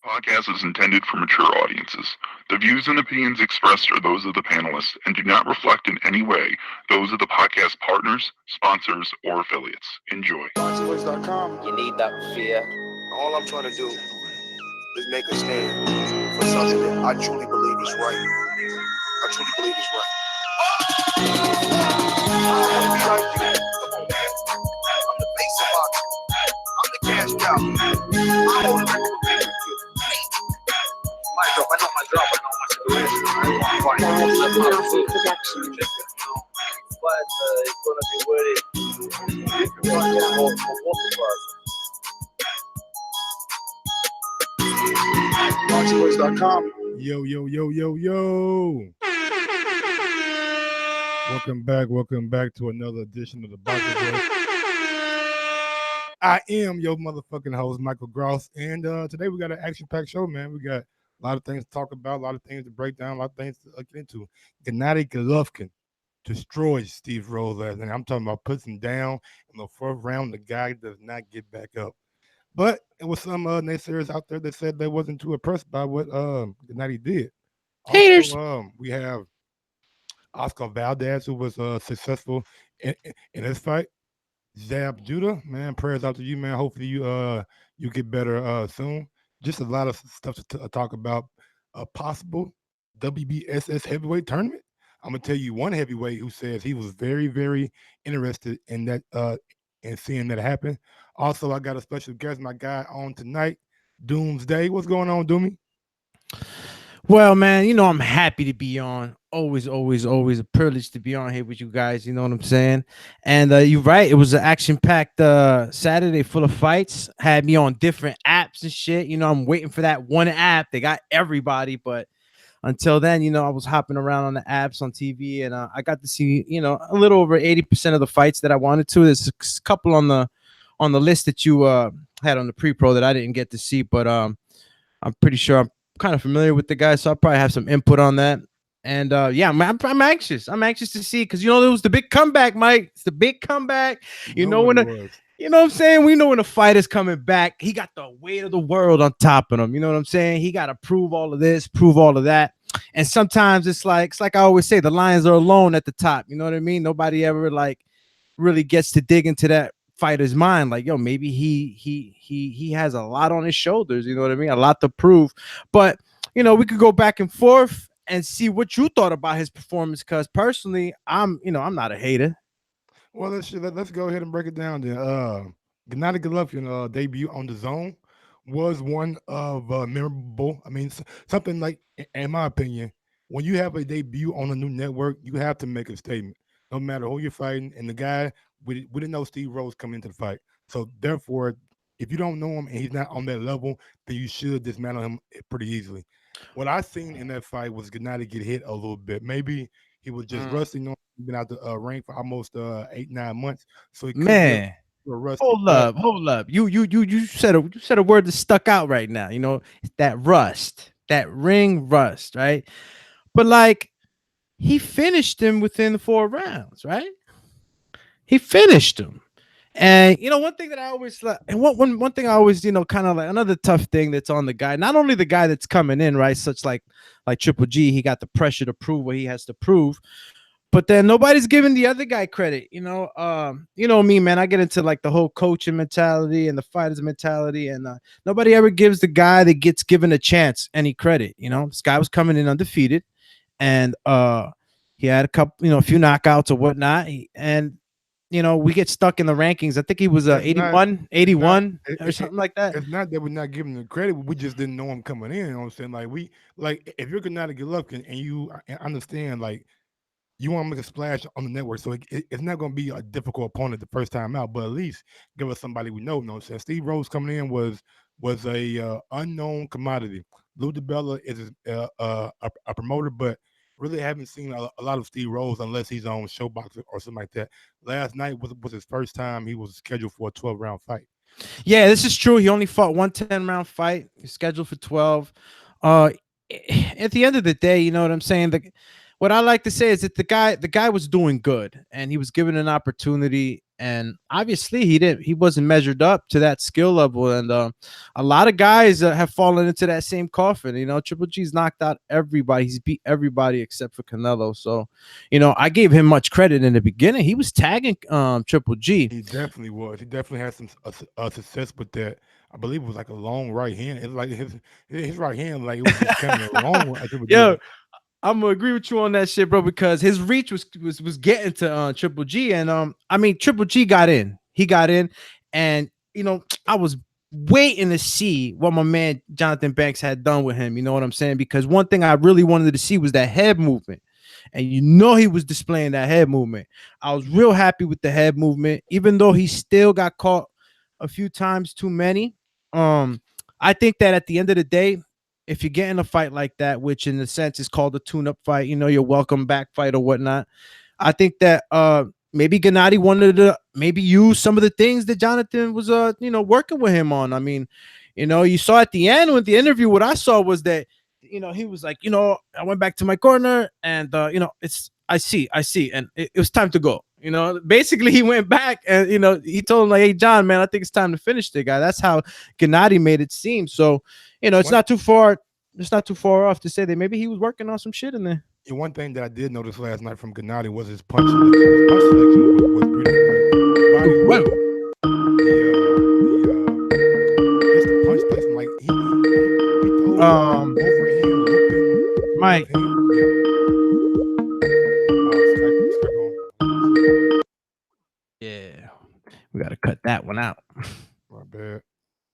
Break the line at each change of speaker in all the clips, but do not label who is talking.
Podcast is intended for mature audiences. The views and opinions expressed are those of the panelists and do not reflect in any way those of the podcast partners, sponsors, or affiliates. Enjoy.
Boxingways.com.
You need that fear.
All I'm trying to do is make a stand for something that I truly believe is right. I truly believe is right. I'm the face of boxing. I'm the cash cow. I hold the record. My drop, I know my drop, I know my situation. I want to fight.
But it's gonna be worth it.
Boxingways.com.
Yo. Welcome back to another edition of the Boxing Voice. I am your motherfucking host, Michael Gross, and today we got an action-packed show, man. We got a lot of things to talk about, a lot of things to break down, a lot of things to get into. Gennady Golovkin destroys Steve Rose last night. I'm talking about puts him down in the fourth round. The guy does not get back up. But it was some naysayers out there that said they wasn't too impressed by what Gennady did.
Haters.
Also, we have Oscar Valdez, who was successful in this fight. Zab Judah, man, prayers out to you, man. Hopefully you get better soon. Just a lot of stuff to talk about. A possible WBSS heavyweight tournament. I'm gonna tell you one heavyweight who says he was very, very interested in that and seeing that happen. Also, I got a special guest, my guy on tonight, Doomsday. What's going on, Doomy?
Well, man, you know I'm happy to be on. Always a privilege to be on here with you guys. You know what I'm saying? And you're right. It was an action-packed Saturday full of fights. Had me on different apps and shit. You know, I'm waiting for that one app. They got everybody, but until then, you know, I was hopping around on the apps on TV, and I got to see, you know, a little over 80% of the fights that I wanted to. There's a couple on the list that you had on the pre-pro that I didn't get to see, but I'm pretty sure I'm kind of familiar with the guy, so I'll probably have some input on that. And yeah, I'm anxious. I'm anxious to see, because you know it was the big comeback, Mike. It's the big comeback. You know when you know what I'm saying? We know when a fighter's coming back, he got the weight of the world on top of him. You know what I'm saying? He got to prove all of this, prove all of that. And sometimes it's like I always say, the lions are alone at the top. You know what I mean? Nobody ever like really gets to dig into that fighter's mind. Like, yo, maybe he has a lot on his shoulders. You know what I mean? A lot to prove. But you know, we could go back and forth and see what you thought about his performance. Because personally, I'm not a hater.
Well, let's go ahead and break it down then. Gennady Golovkin debut on Dazn was one of memorable. I mean, something like, in my opinion, when you have a debut on a new network, you have to make a statement, no matter who you're fighting. And the guy, we didn't know Steve Rose coming into the fight, so therefore, if you don't know him and he's not on that level, then you should dismantle him pretty easily. What I seen in that fight was Gennady get hit a little bit. Maybe he was just rusty. You know, he's been out the ring for almost 8-9 months, so he
Man, hold up. You said a word that stuck out right now. You know, that rust, that ring rust, right? But like, he finished him within 4 rounds, right? He finished him. And you know, one thing that I always like, and one thing I always, you know, kind of like another tough thing that's on the guy, not only the guy that's coming in, right? Such like Triple G, he got the pressure to prove what he has to prove. But then nobody's giving the other guy credit. You know me, man. I get into like the whole coaching mentality and the fighter's mentality, and nobody ever gives the guy that gets given a chance any credit. You know, this guy was coming in undefeated, and he had a few knockouts or whatnot, and you know, we get stuck in the rankings. I think he was 81 or something like that.
It's not that we're not giving him credit. We just didn't know him coming in. You know what I'm saying? Like if you're Gennady Golovkin and you understand, like, you want to make a splash on the network, so it's not going to be a difficult opponent the first time out, but at least give us somebody we know. You know what I'm saying? Steve Rose coming in was a unknown commodity. Lou DiBella is a promoter, but really haven't seen a lot of Steve Rose unless he's on Showbox or something like that. Last night was his first time he was scheduled for a 12-round fight.
Yeah, this is true. He only fought one 10-round fight. He's scheduled for 12. At the end of the day, you know what I'm saying? What I like to say is that the guy was doing good, and he was given an opportunity, and obviously he wasn't measured up to that skill level, and a lot of guys have fallen into that same coffin. Triple G's knocked out everybody. He's beat everybody except for Canelo. So, I gave him much credit in the beginning. He was tagging Triple G.
He definitely was. He definitely had some success with that. I believe it was like a long right hand. It's like his right hand, like it was just kind of long.
Yo, I'm gonna agree with you on that shit, bro, because his reach was getting to Triple G, and I mean Triple G got in. He got in, and I was waiting to see what my man Jonathan Banks had done with him. You know what I'm saying? Because one thing I really wanted to see was that head movement, and he was displaying that head movement. I was real happy with the head movement, even though he still got caught a few times too many. I think that at the end of the day, if you get in a fight like that, which in a sense is called a tune-up fight, your welcome back fight or whatnot, I think that maybe Gennady wanted to maybe use some of the things that Jonathan was working with him on. I mean, you saw at the end with the interview, what I saw was that he was like, I went back to my corner and I see, and it was time to go. Basically he went back and he told him like, hey John, man, I think it's time to finish the guy. That's how Gennady made it seem. So it's not too far off to say that maybe he was working on some shit in there.
And one thing that I did notice last night from Gennady was his punch selection. His punch selection was pretty like, just the punch placement, like he overhand looping.
Mike. Yeah, we gotta cut that one out.
My bad.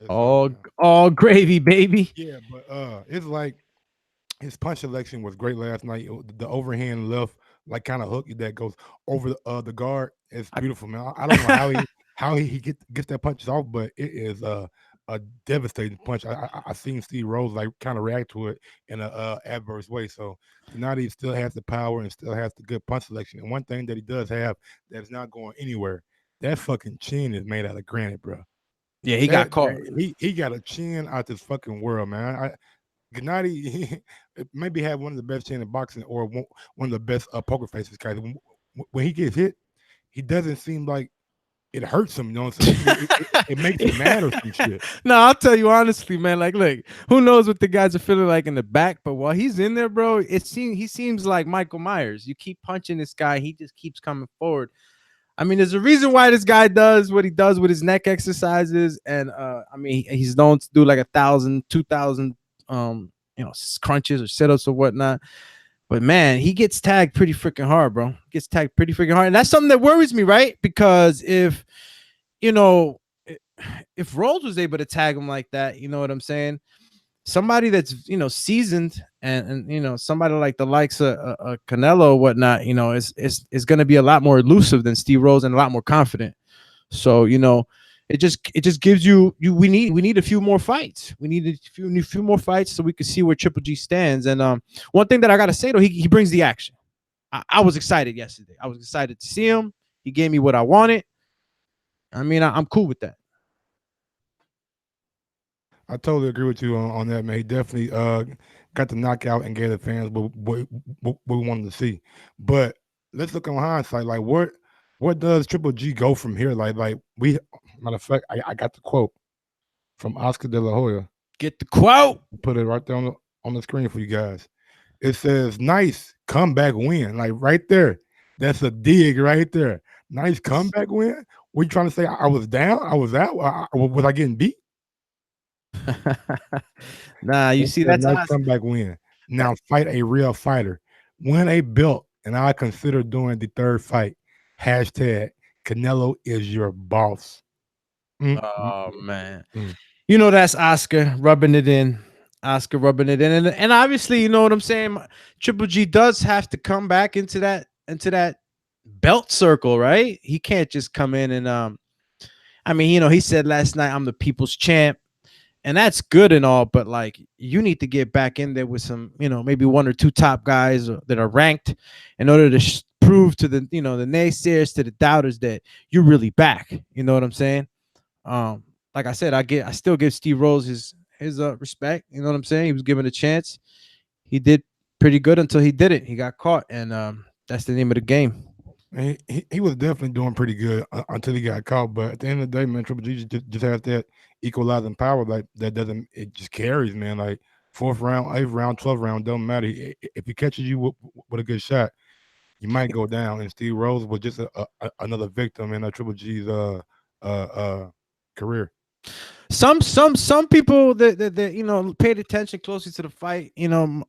All gravy, baby.
Yeah, but it's like his punch selection was great last night. The overhand left, like kind of hook that goes over the guard. It's beautiful, man. I don't know how he gets that punches off, but it is a devastating punch. I seen Steve Rose like kind of react to it in a adverse way. So Gennady still has the power and still has the good punch selection. And one thing that he does have that's not going anywhere, that fucking chin is made out of granite, bro.
Yeah, he got caught.
He got a chin out this fucking world, man. Gennady maybe have one of the best chin in boxing or one of the best poker faces. Because when he gets hit, he doesn't seem like it hurts him. You know what I'm saying? It makes him mad or some shit.
No, I'll tell you honestly, man. Like, look, who knows what the guys are feeling like in the back? But while he's in there, bro, he seems like Michael Myers. You keep punching this guy, he just keeps coming forward. I mean, there's a reason why this guy does what he does with his neck exercises, and I mean, he's known to do like 1,000, 2,000, crunches or sit-ups or whatnot. But man, he gets tagged pretty freaking hard, bro. Gets tagged pretty freaking hard, and that's something that worries me, right? Because if Rhodes was able to tag him like that, you know what I'm saying? Somebody that's seasoned and somebody like the likes of Canelo or whatnot, is going to be a lot more elusive than Steve Rhodes and a lot more confident. So it just gives you we need a few more fights. We need a few more fights so we can see where Triple G stands. And one thing that I gotta say though, he brings the action. I was excited yesterday. I was excited to see him. He gave me what I wanted. I mean, I'm cool with that.
I totally agree with you on that, man. He definitely got the knockout and gave the fans what we wanted to see. But let's look on hindsight. Like, what does Triple G go from here? Like we, matter of fact, I got the quote from Oscar De La Hoya.
Get the quote.
Put it right there on the screen for you guys. It says, "Nice comeback win." Like right there, that's a dig right there. Nice comeback win. What you trying to say? I was down. I was out. Was I getting beat?
Nah, you see that's
nice comeback win. Now fight a real fighter, win a belt, and I consider doing the third fight. Hashtag Canelo is your boss.
Oh man, that's Oscar rubbing it in. And obviously, you know what I'm saying. Triple G does have to come back into that belt circle, right? He can't just come in and I mean, he said last night, "I'm the people's champ." And that's good and all, but like you need to get back in there with some, maybe one or two top guys that are ranked in order to prove to the, the naysayers, to the doubters that you're really back. You know what I'm saying? Like I said, I still give Steve Rose his respect. You know what I'm saying? He was given a chance. He did pretty good until he didn't. He got caught, and that's the name of the game.
He was definitely doing pretty good until he got caught. But at the end of the day, man, Triple G just has that equalizing power like that doesn't it just carries, man. Like fourth round, eighth round, 12th round, don't matter. If he catches you with a good shot, you might go down. And Steve Rose was just another victim in Triple G's career.
Some people that paid attention closely to the fight,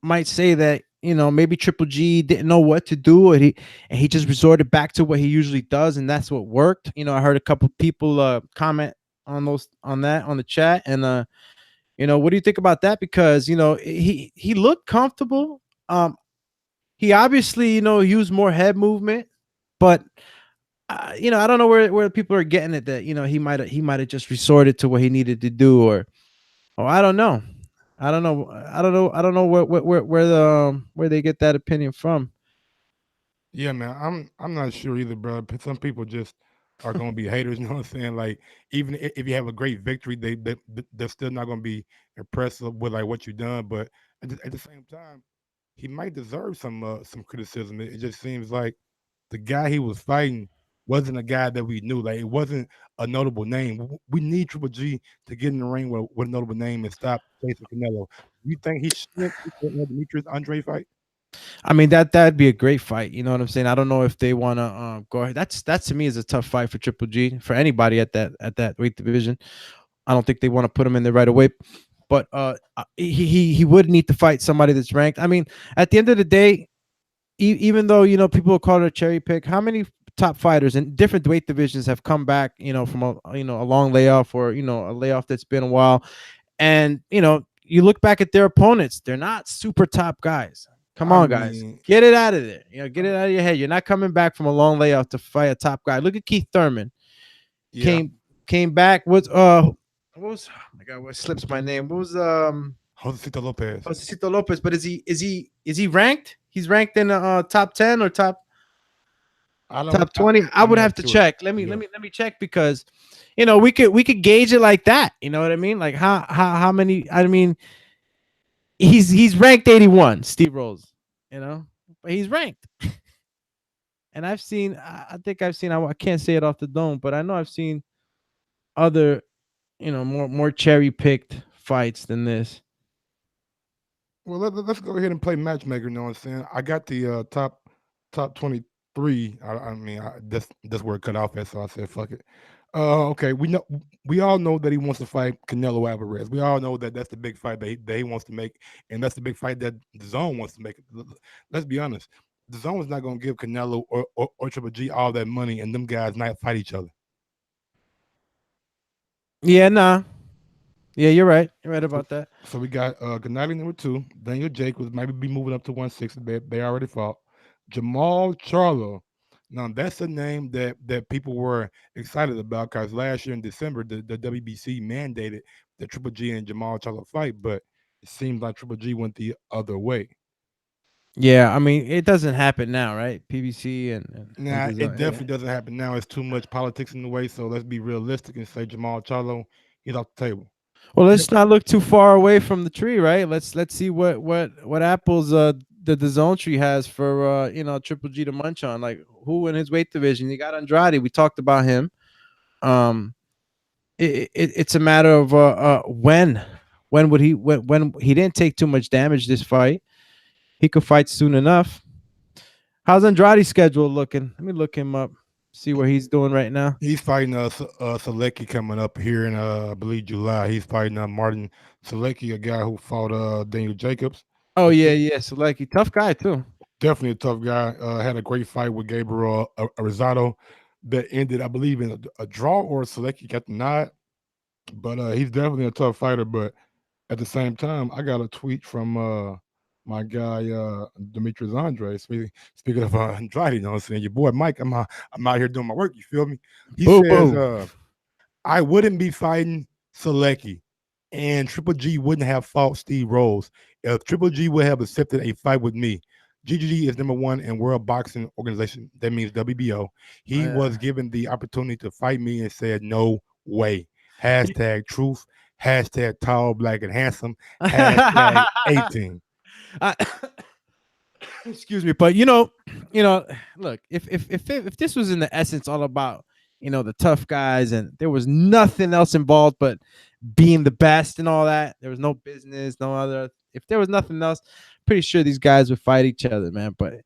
might say that maybe Triple G didn't know what to do, and he just resorted back to what he usually does, and that's what worked. I heard a couple people comment on that on the chat, and what do you think about that? Because he looked comfortable. He obviously used more head movement, but I don't know where people are getting it that he might have just resorted to what he needed to do, or I don't know. I don't know where they get that opinion from.
Yeah, man, I'm not sure either, bro. But some people just are gonna be haters. You know what I'm saying? Like, even if you have a great victory, they're still not gonna be impressed with like what you've done. But at the same time, he might deserve some criticism. It just seems like the guy he was fighting wasn't a guy that we knew. Like, it wasn't a notable name. We need Triple G to get in the ring with a notable name and stop chasing Canelo. You think he should Demetrius Andre fight?
I mean that'd be a great fight. You know what I'm saying? I don't know if they want to go ahead. That's to me is a tough fight for Triple G, for anybody at that weight division. I don't think they want to put him in there right away. But he would need to fight somebody that's ranked. I mean, at the end of the day, even though people will call it a cherry pick, how many top fighters in different weight divisions have come back, from a long layoff, or a layoff that's been a while, and you look back at their opponents, they're not super top guys. Come
I
on, guys,
mean,
get it out of there. Get it out of your head. You're not coming back from a long layoff to fight a top guy. Look at Keith Thurman.
yeah,
Came back. What was, oh my god, what slips my name? What was
Josecito Lopez.
Josecito Lopez? But is he ranked? He's ranked in top 10 or
I don't.
top 20. I
I'm
would
not
have to
sure.
check. Let me
Yeah.
let me check, because we could gauge it like that. You know what I mean? Like how many? I mean, he's ranked 81. Steve Rose. But he's ranked. And I've seen. I think I've seen. I can't say it off the dome, but I know I've seen other, more cherry picked fights than this.
Well, let's go ahead and play matchmaker. You know what I'm saying? I got the top 23. I mean, that's where it cut off at. So I said, fuck it. Okay, we all know that he wants to fight Canelo Alvarez. We all know that that's the big fight that he wants to make, and that's the big fight that the Zone wants to make. Let's be honest. The Zone is not going to give Canelo or Triple G all that money, and them guys not fight each other.
Yeah, nah. Yeah, you're right. You're right
So,
about that.
so we got Gennady number 2. Daniel Jacobs maybe be moving up to 160. They already fought. Jamal Charlo. Now that's a name that people were excited about because last year in December the WBC mandated the Triple G and Jamal Charlo fight, but it seems like Triple G went the other way.
Yeah, I mean, it doesn't happen now, right? PBC and
Now it
yeah.
definitely doesn't happen now. It's too much politics in the way. So let's be realistic and say Jamal Charlo, he's off the table.
Well, let's not look too far away from the tree, right? Let's see what apples the zone tree has for Triple G to munch on. Like, who in his weight division? You got Andrade. We talked about him. Um, it's a matter of when would he when he didn't take too much damage this fight. He could fight soon enough. How's Andrade's schedule looking? Let me look him up, see where he's doing right now.
He's fighting Selecki coming up here in I believe July. He's fighting Martin Selecki, a guy who fought Daniel Jacobs.
Oh yeah, Selecki, tough guy too.
Definitely a tough guy. Had a great fight with Gabriel Arizado that ended, I believe, in a draw, or Selecki got the nod. But he's definitely a tough fighter. But at the same time, I got a tweet from my guy Demetrius Andre. Speaking of Andrade, you know what I'm saying? Your boy Mike, I'm out here doing my work. You feel me? He
Boom,
says,
boom.
I wouldn't be fighting Selecki, and Triple G wouldn't have fought Steve Rose if Triple G would have accepted a fight with me. GGG is number 1 in World Boxing Organization. That means WBO. He was given the opportunity to fight me and said, no way. Hashtag truth. Hashtag tall, black, and handsome. Hashtag 18.
I, Excuse me, but look, if this was in the essence all about the tough guys and there was nothing else involved but being the best and all that, there was no business, no other. If there was nothing else, pretty sure these guys would fight each other, man. But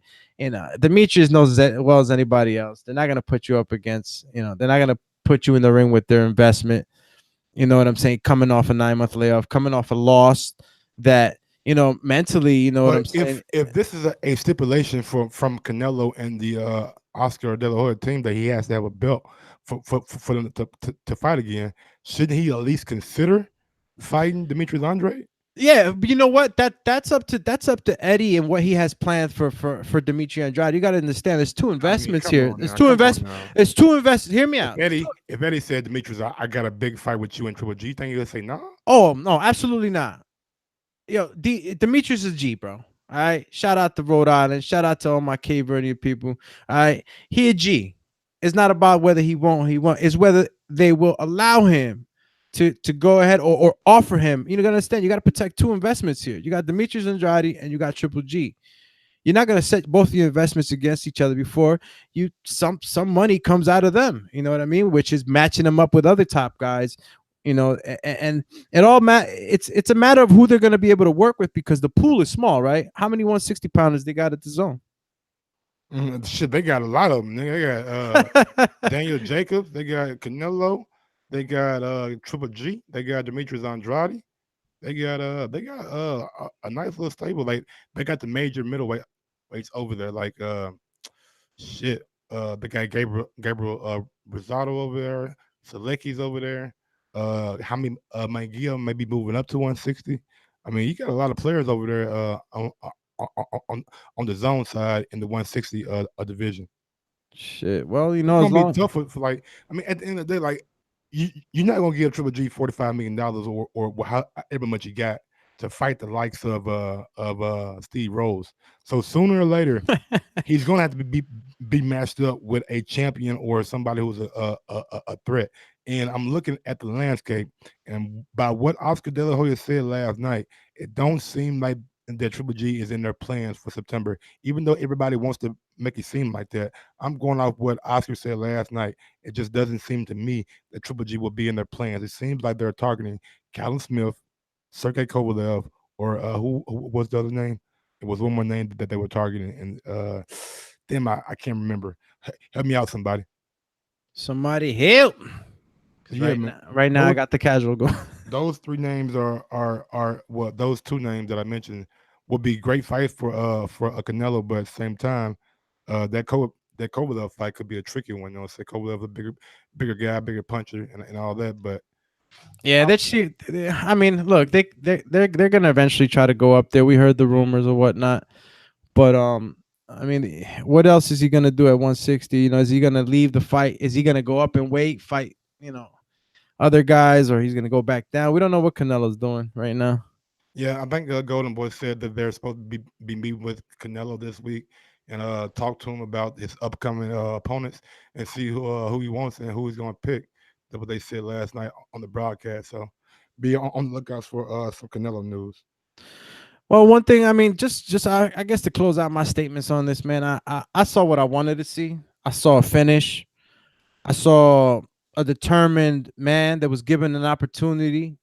Demetrius knows as well as anybody else. They're not gonna put you up against, they're not gonna put you in the ring with their investment. You know what I'm saying? Coming off a 9-month layoff, coming off a loss that mentally, you know what I'm
But
saying?
if this is a stipulation from Canelo and the Oscar De La Hoya team that he has to have a belt for them to fight again, shouldn't he at least consider fighting Demetrius Andre?
Yeah, but you know what? That's up to Eddie and what he has planned for Dimitri Andrade. You got to understand. There's two
I mean,
investments
come
here.
on
There's
now,
two
come on
investments.
now.
There's two investments. Hear me out.
If Eddie said, Demetrius, I got a big fight with you in Triple G, think he'll say no?
Oh no, absolutely not. Yo, Demetrius is G, bro. All right. Shout out to Rhode Island. Shout out to all my Cape Verdean people. All right. He a G. It's not about whether he won't. It's whether they will allow him to go ahead or offer him. You gotta understand. You got to protect two investments here. You got Demetrius Andrade and you got Triple G. You're not gonna set both of your investments against each other before some money comes out of them. You know what I mean? Which is matching them up with other top guys. And it all it's a matter of who they're gonna be able to work with because the pool is small, right? How many 160 pounders they got at the zone?
Shit, they got a lot of them. They got Daniel Jacobs, they got Canelo, they got Triple G, they got Demetrius Andrade, they got a nice little stable. Like they got the major middleweight weights over there. Like shit, they got Gabriel Rosado over there, Selecki's over there. How many Mcgirt may be moving up to 160. I mean, you got a lot of players over there on the zone side in the 160 division.
Shit. Well,
It's
as
gonna be
long
tough for like. I mean, at the end of the day, like you're not gonna give Triple G $45 million or however much you got to fight the likes of Steve Rose. So sooner or later, he's gonna have to be matched up with a champion or somebody who's a threat. And I'm looking at the landscape, and by what Oscar De La Hoya said last night, it don't seem like that Triple G is in their plans for September. Even though everybody wants to make it seem like that, I'm going off what Oscar said last night. It just doesn't seem to me that Triple G will be in their plans. It seems like they're targeting Callum Smith, Sergey Kovalev, or who was the other name? It was one more name that they were targeting, and damn, I can't remember. Help me out, somebody.
somebody help.
Yeah,
Right now I got the casual going.
Those three names are well, those two names that I mentioned would be great fights for a Canelo, but at the same time, that Kovalev fight could be a tricky one. Say Kovalev a bigger guy, bigger puncher, and all that. But
Yeah, that shit. I mean, look, they're gonna eventually try to go up there. We heard the rumors or whatnot, but I mean, what else is he gonna do at 160? Is he gonna leave the fight? Is he gonna go up and fight? Other guys, or he's gonna go back down. We don't know what Canelo's doing right now.
yeah, I think Golden Boy said that they're supposed to be meeting with Canelo this week and talk to him about his upcoming opponents and see who he wants and who he's going to pick. That's what they said last night on the broadcast. So be on the lookout for some Canelo news.
Well, one thing, I mean, just I guess to close out my statements on this, man, I saw what I wanted to see. I saw a finish. I saw a determined man that was given an opportunity,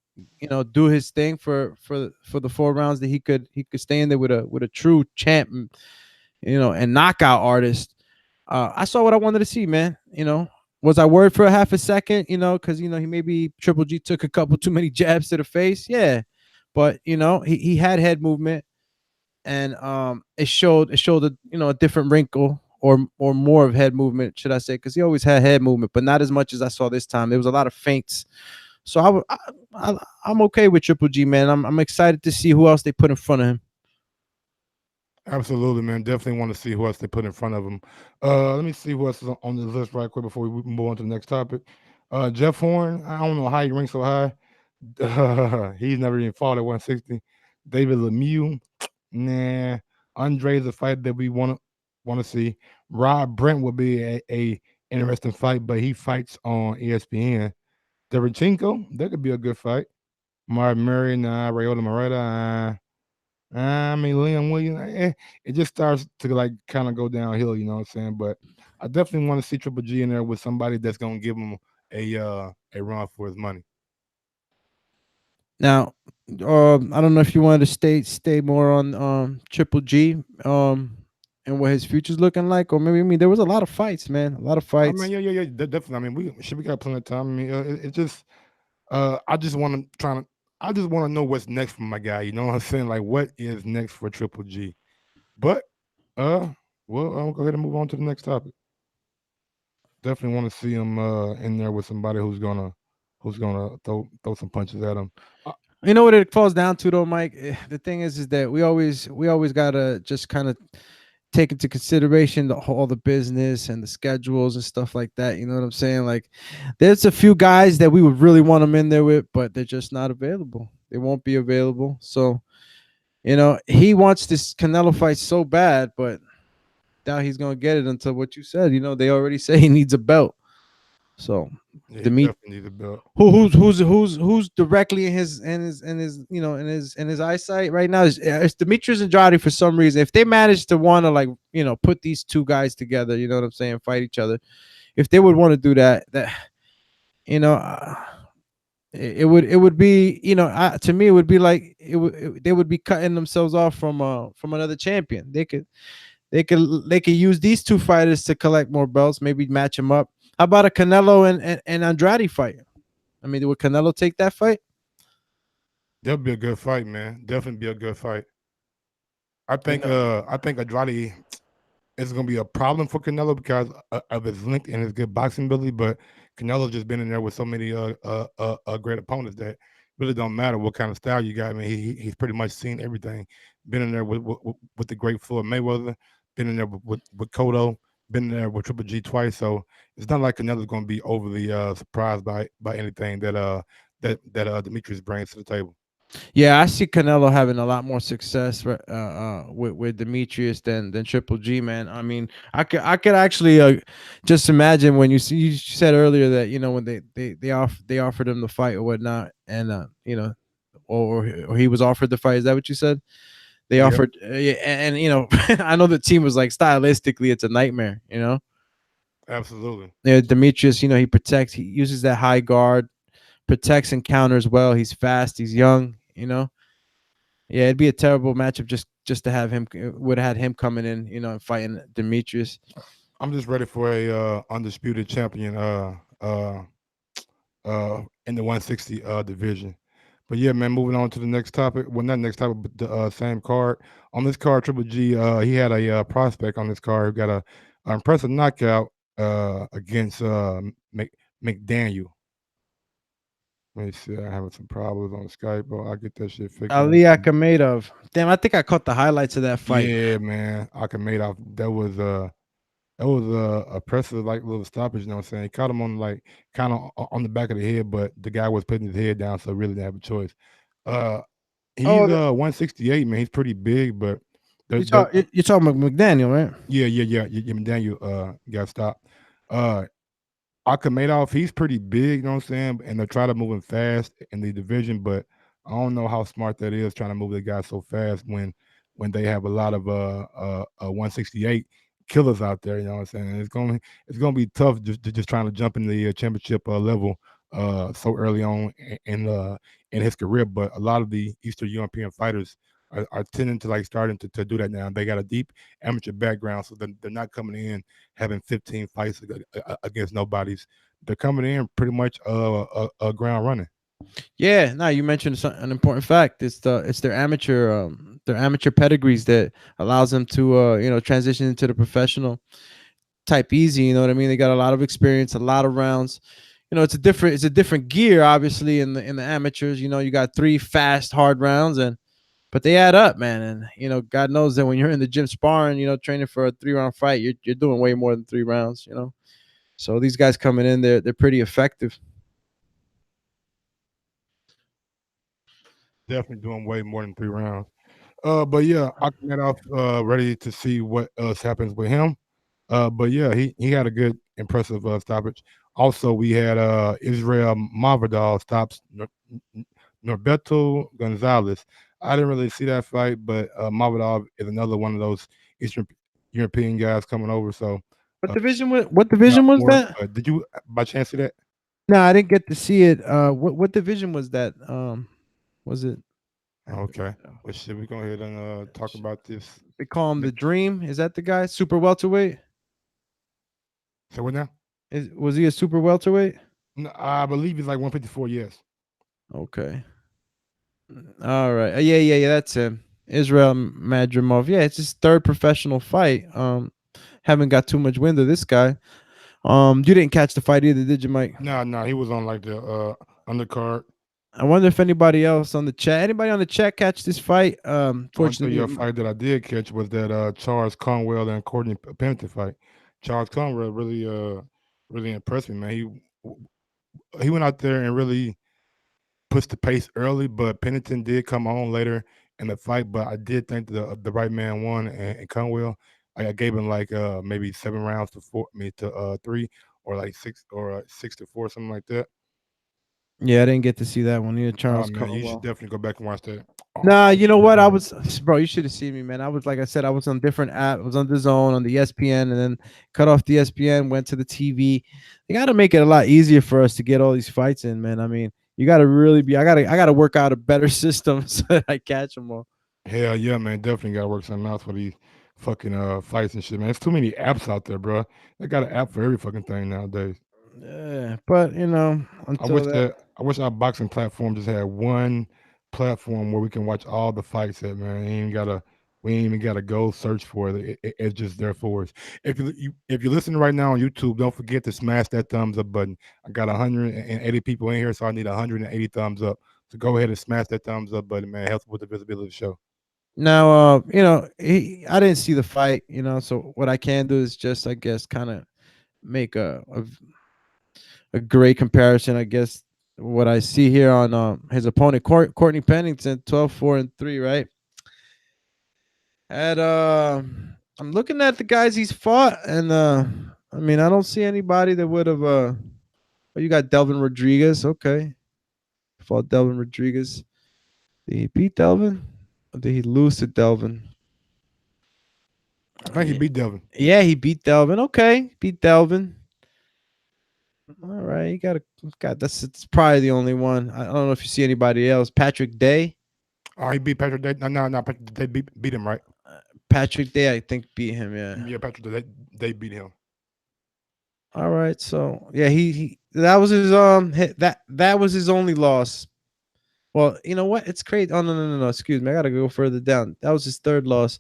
do his thing for the 4 rounds that he could stay in there with a true champ, and knockout artist. I saw what I wanted to see, man. Was I worried for a half a second? Because he maybe Triple G took a couple too many jabs to the face. Yeah, but he had head movement, and it showed a different wrinkle or more of head movement, should I say? Because he always had head movement, but not as much as I saw this time. There was a lot of feints. So I'm okay with Triple G, man. I'm excited to see who else they put in front of him.
Absolutely, man. Definitely want to see who else they put in front of him. Let me see who else is on the list right quick before we move on to the next topic. Jeff Horn, I don't know how he ranks so high. He's never even fought at 160. David Lemieux, nah. Andre's a fight that we want to see. Rob Brent would be a interesting fight, but he fights on ESPN. Derevchenko, that could be a good fight. Mark Murray, nah. Rayota Moreta, I mean, Liam Williams, it just starts to like kind of go downhill. You know what I'm saying? But I definitely want to see Triple G in there with somebody that's gonna give him a run for his money.
Now, I don't know if you wanted to stay more on Triple G, and what his future's looking like, or maybe I mean there was a lot of fights, man, a lot of
I mean,
fights.
yeah, definitely. I mean, we got plenty of time. I mean, it just I just want to I just want to know what's next for my guy. You know what I'm saying? Like, what is next for Triple G? But uh, well, I'll go ahead and move on to the next topic. Definitely want to see him in there with somebody who's gonna throw some punches at him. Uh,
You know what it falls down to though, Mike. The thing is that we always gotta just kind of take into consideration all the business and the schedules and stuff like that. You know what I'm saying? Like, there's a few guys that we would really want them in there with, but they're just not available. They won't be available. So he wants this Canelo fight so bad, but doubt he's gonna get it until what you said. They already say he needs a belt. So
yeah, he
the meet
definitely needs a belt.
who's directly in his eyesight right now is it's Demetrius Andrade for some reason. If they manage to want to like put these two guys together, you know what I'm saying, fight each other. If they would want to do that you know. It would be to me it would be like they would be cutting themselves off from another champion. They could use these two fighters to collect more belts, maybe match them up. How about a Canelo and Andrade fight? I mean, would Canelo take that fight?
That'll be a good fight, man. Definitely be a good fight.
You know,
I think Andrade is going to be a problem for Canelo because of his length and his good boxing ability. But Canelo's just been in there with so many great opponents that really don't matter what kind of style you got. I mean, he's pretty much seen everything. Been in there with the great Floyd Mayweather. Been in there with Cotto. Been in there with Triple G twice. So it's not like Canelo's going to be overly surprised by anything that Demetrius brings to the table.
yeah, I see Canelo having a lot more success with Demetrius than Triple G, man. I mean, I could actually just imagine when you said earlier that when they offered him the fight or whatnot, and or he was offered the fight. Is that what you said? They
Yep,
offered, yeah, and I know the team was like stylistically, it's a nightmare.
absolutely.
Yeah, Demetrius, he uses that high guard, protects and counters well. He's fast, he's young. Yeah, it'd be a terrible matchup just to have him. Would have had him coming in, and fighting Demetrius.
I'm just ready for a undisputed champion in the 160 division. But yeah, man, moving on to the next topic. Well, not next topic, but the same card. On this card, Triple G, he had a prospect on this card who got a impressive knockout against McDaniel. Let me see. I'm having some problems on Skype, but I'll get that shit fixed.
Ali Akhmedov. Damn, I think I caught the highlights of that fight.
Yeah, man. Akhmedov. That was a impressive like little stoppage. You know what I'm saying? He caught him on like kind of on the back of the head, but the guy was putting his head down, so really didn't have a choice. Uh, he's
Oh,
168, man. He's pretty big, but
you talk you're talking about McDaniel, right?
yeah. Daniel got stopped. Uh, Akhmedov, he's pretty big, you know what I'm saying? And they're trying to move him fast in the division, but I don't know how smart that is trying to move the guy so fast when they have a lot of 168 killers out there, you know what I'm saying? It's gonna be tough just trying to jump in the championship level so early on in his career. But a lot of the Eastern European fighters are tending to like starting to do that now. They got a deep amateur background, so they're not coming in having 15 fights against nobody's. They're coming in pretty much ground running.
Yeah, no, you mentioned an important fact. It's their amateur pedigrees that allows them to transition into the professional type easy. You know what I mean? They got a lot of experience, a lot of rounds. It's a different gear, obviously, in the amateurs. You got three fast, hard rounds, but they add up, man. And God knows that when you're in the gym sparring, training for a 3-round fight, you're doing way more than 3 rounds. So these guys coming in, they're pretty effective.
Definitely doing way more than 3 rounds. But yeah, Akhmedov ready to see what else happens with him. But yeah, he had a good, impressive stoppage. Also, we had Israel Maverdal stops Norberto Gonzalez. I didn't really see that fight, but Mavadov is another one of those Eastern European guys coming over. So
What
uh,
division was what
check out
division was
for it.
that?
Did you by chance see that?
No, I didn't get to see it. What division was that? Was it?
Okay. Well, shit, we go ahead and talk about this.
They call him the Dream. Is that the guy? Super welterweight?
So what now?
Was he a super welterweight?
No, I believe he's like 154. Yes.
Okay. All right. Yeah. That's him. Israel Madrimov. Yeah, it's his third professional fight. Haven't got too much wind of this guy. You didn't catch the fight either, did you, Mike?
No, he was on like the undercard.
I wonder if anybody else on the chat, anybody on the chat catch this fight?
Fortunately,
Fortunately,
fight that I did catch was that Charles Conwell and Courtney Pennington fight. Charles Conwell really impressed me, man. He went out there and really pushed the pace early, but Pennington did come on later in the fight. But I did think the right man won, and Conwell. I gave him like maybe 7 rounds to 4, me to 3, or like 6 to 4, something like that.
yeah, I didn't get to see that one either.
Oh
Charles
man, you should
Conwell.
definitely go back and watch that.
Nah, you know what? I was, bro. You should have seen me, man. I was like I said, I was on different app. I was on the Zone on the ESPN, and then cut off the ESPN, went to the TV. They got to make it a lot easier for us to get all these fights in, man. I mean, you got to really be. I gotta work out a better system so that I catch them all.
Hell yeah, man. Definitely gotta work something out for these fucking fights and shit, man. There's too many apps out there, bro. They got an app for every fucking thing nowadays.
Yeah, but until that,
I wish our boxing platform just had one platform where we can watch all the fights at, man. We ain't even gotta go search for it. It's just there for us. If you're listening right now on YouTube, don't forget to smash that thumbs up button. I got 180 people in here, so I need 180 thumbs up. So go ahead and smash that thumbs up button, man. It helps with the visibility of the show.
now, I didn't see the fight, so what I can do is just, I guess, kind of make a great comparison, I guess. What I see here on his opponent, Courtney Pennington, 12-4-3, right? And I'm looking at the guys he's fought, and I mean, I don't see anybody that would have. Oh, you got Delvin Rodriguez, okay? Fought Delvin Rodriguez. Did he beat Delvin, or did he lose to Delvin?
I think he beat Delvin.
Yeah, he beat Delvin. Okay, beat Delvin. All right, you got that's it's probably the only one. I don't know if you see anybody else. Patrick Day.
Oh, he beat Patrick Day. No, Patrick Day beat him, right?
Patrick Day, I think, beat him. Yeah.
Yeah, Patrick Day, they beat him.
All right, so yeah, he that was his that was his only loss. Well, you know what? It's crazy. Oh no. Excuse me, I gotta go further down. That was his third loss.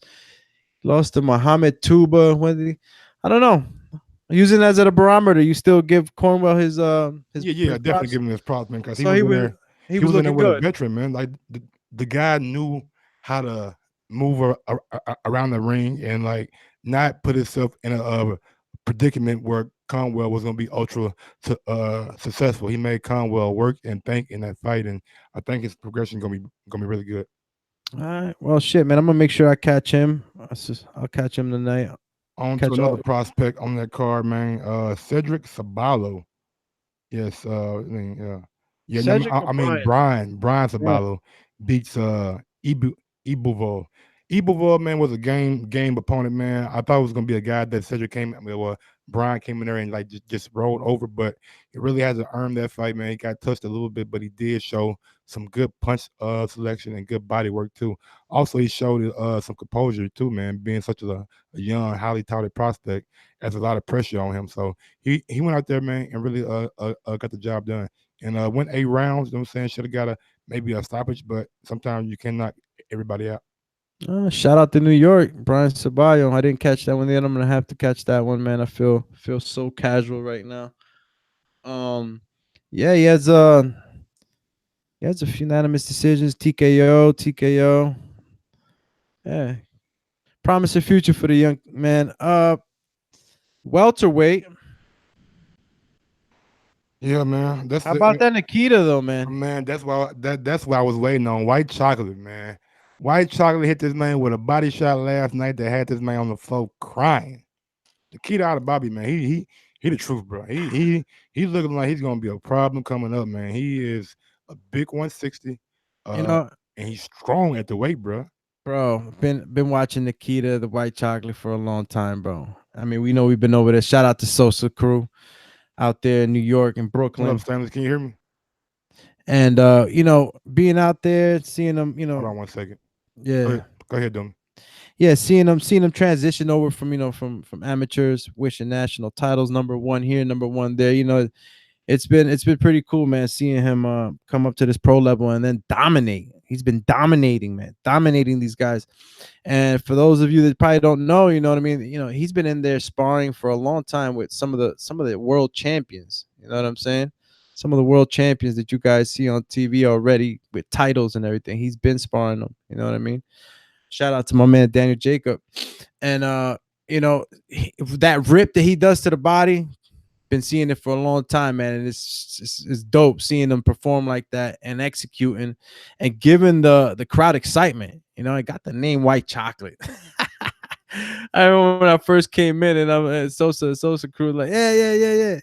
Lost to Mohamed Tuba. When did he? I don't know. Using that as a barometer, you still give Cornwell his
Yeah, definitely give him his props, man, because
So he was
he was in there
looking
with a
good.
veteran, man. Like the guy knew how to move around the ring and like not put himself in a predicament where Conwell was going to be ultra successful. He made Conwell work and think in that fight, and I think his progression gonna be really good.
All right. Well, shit, man. I'm gonna make sure I catch him. I'll catch him tonight.
On to another prospect on that card, man. Cedric Ceballo. Yes, I mean, Brian Ceballo beats Eyubov. Eyubov, man, was a game opponent, man. I thought it was gonna be a guy that Cedric Brian came in there and like just rolled over, but he really hasn't earned that fight, man. He got touched a little bit, but he did show some good punch selection and good body work too. Also, he showed some composure too, man. Being such a young, highly touted prospect, has a lot of pressure on him. So he went out there, man, and really got the job done. And went 8 rounds. You know what I'm saying? Should have got maybe a stoppage, but sometimes you can knock everybody out.
Shout out to New York, Brian Ceballo. I didn't catch that one yet. I'm gonna have to catch that one, man. I feel so casual right now. Yeah, he has a few unanimous decisions, TKO. Yeah, promising future for the young man. Welterweight.
Yeah, man.
How about that Nikita though, man?
Man, that's why I was waiting on. Whyte Chocolate, man. Whyte Chocolate hit this man with a body shot last night that had this man on the floor crying. Nikita Ababiy, man, he the truth, bro. He's looking like he's gonna be a problem coming up, man. He is a big 160. and he's strong at the weight, bro.
Bro, been watching Nikita, the white chocolate, for a long time, bro. I mean, we know we've been over there. Shout out to Sosa crew out there in New York and
What up,
Brooklyn.
Stanley? Can you hear me?
And being out there, seeing them,
Hold on 1 second.
yeah,
Go ahead, Doom.
yeah, seeing them transition over from from amateurs, wishing national titles, number one here, number one there. It's been pretty cool, man, seeing him come up to this pro level and then dominate. He's been dominating, man, dominating these guys. And for those of you that probably don't know, you know what I mean. He's been in there sparring for a long time with some of the world champions. You know what I'm saying? Some of the world champions that you guys see on TV already with titles and everything. He's been sparring them. You know what I mean? Shout out to my man Daniel Jacob. And that rip that he does to the body, been seeing it for a long time, man, and it's dope seeing them perform like that and executing and giving the crowd excitement. I got the name White Chocolate. I remember when I first came in and I'm at Sosa crew like, yeah.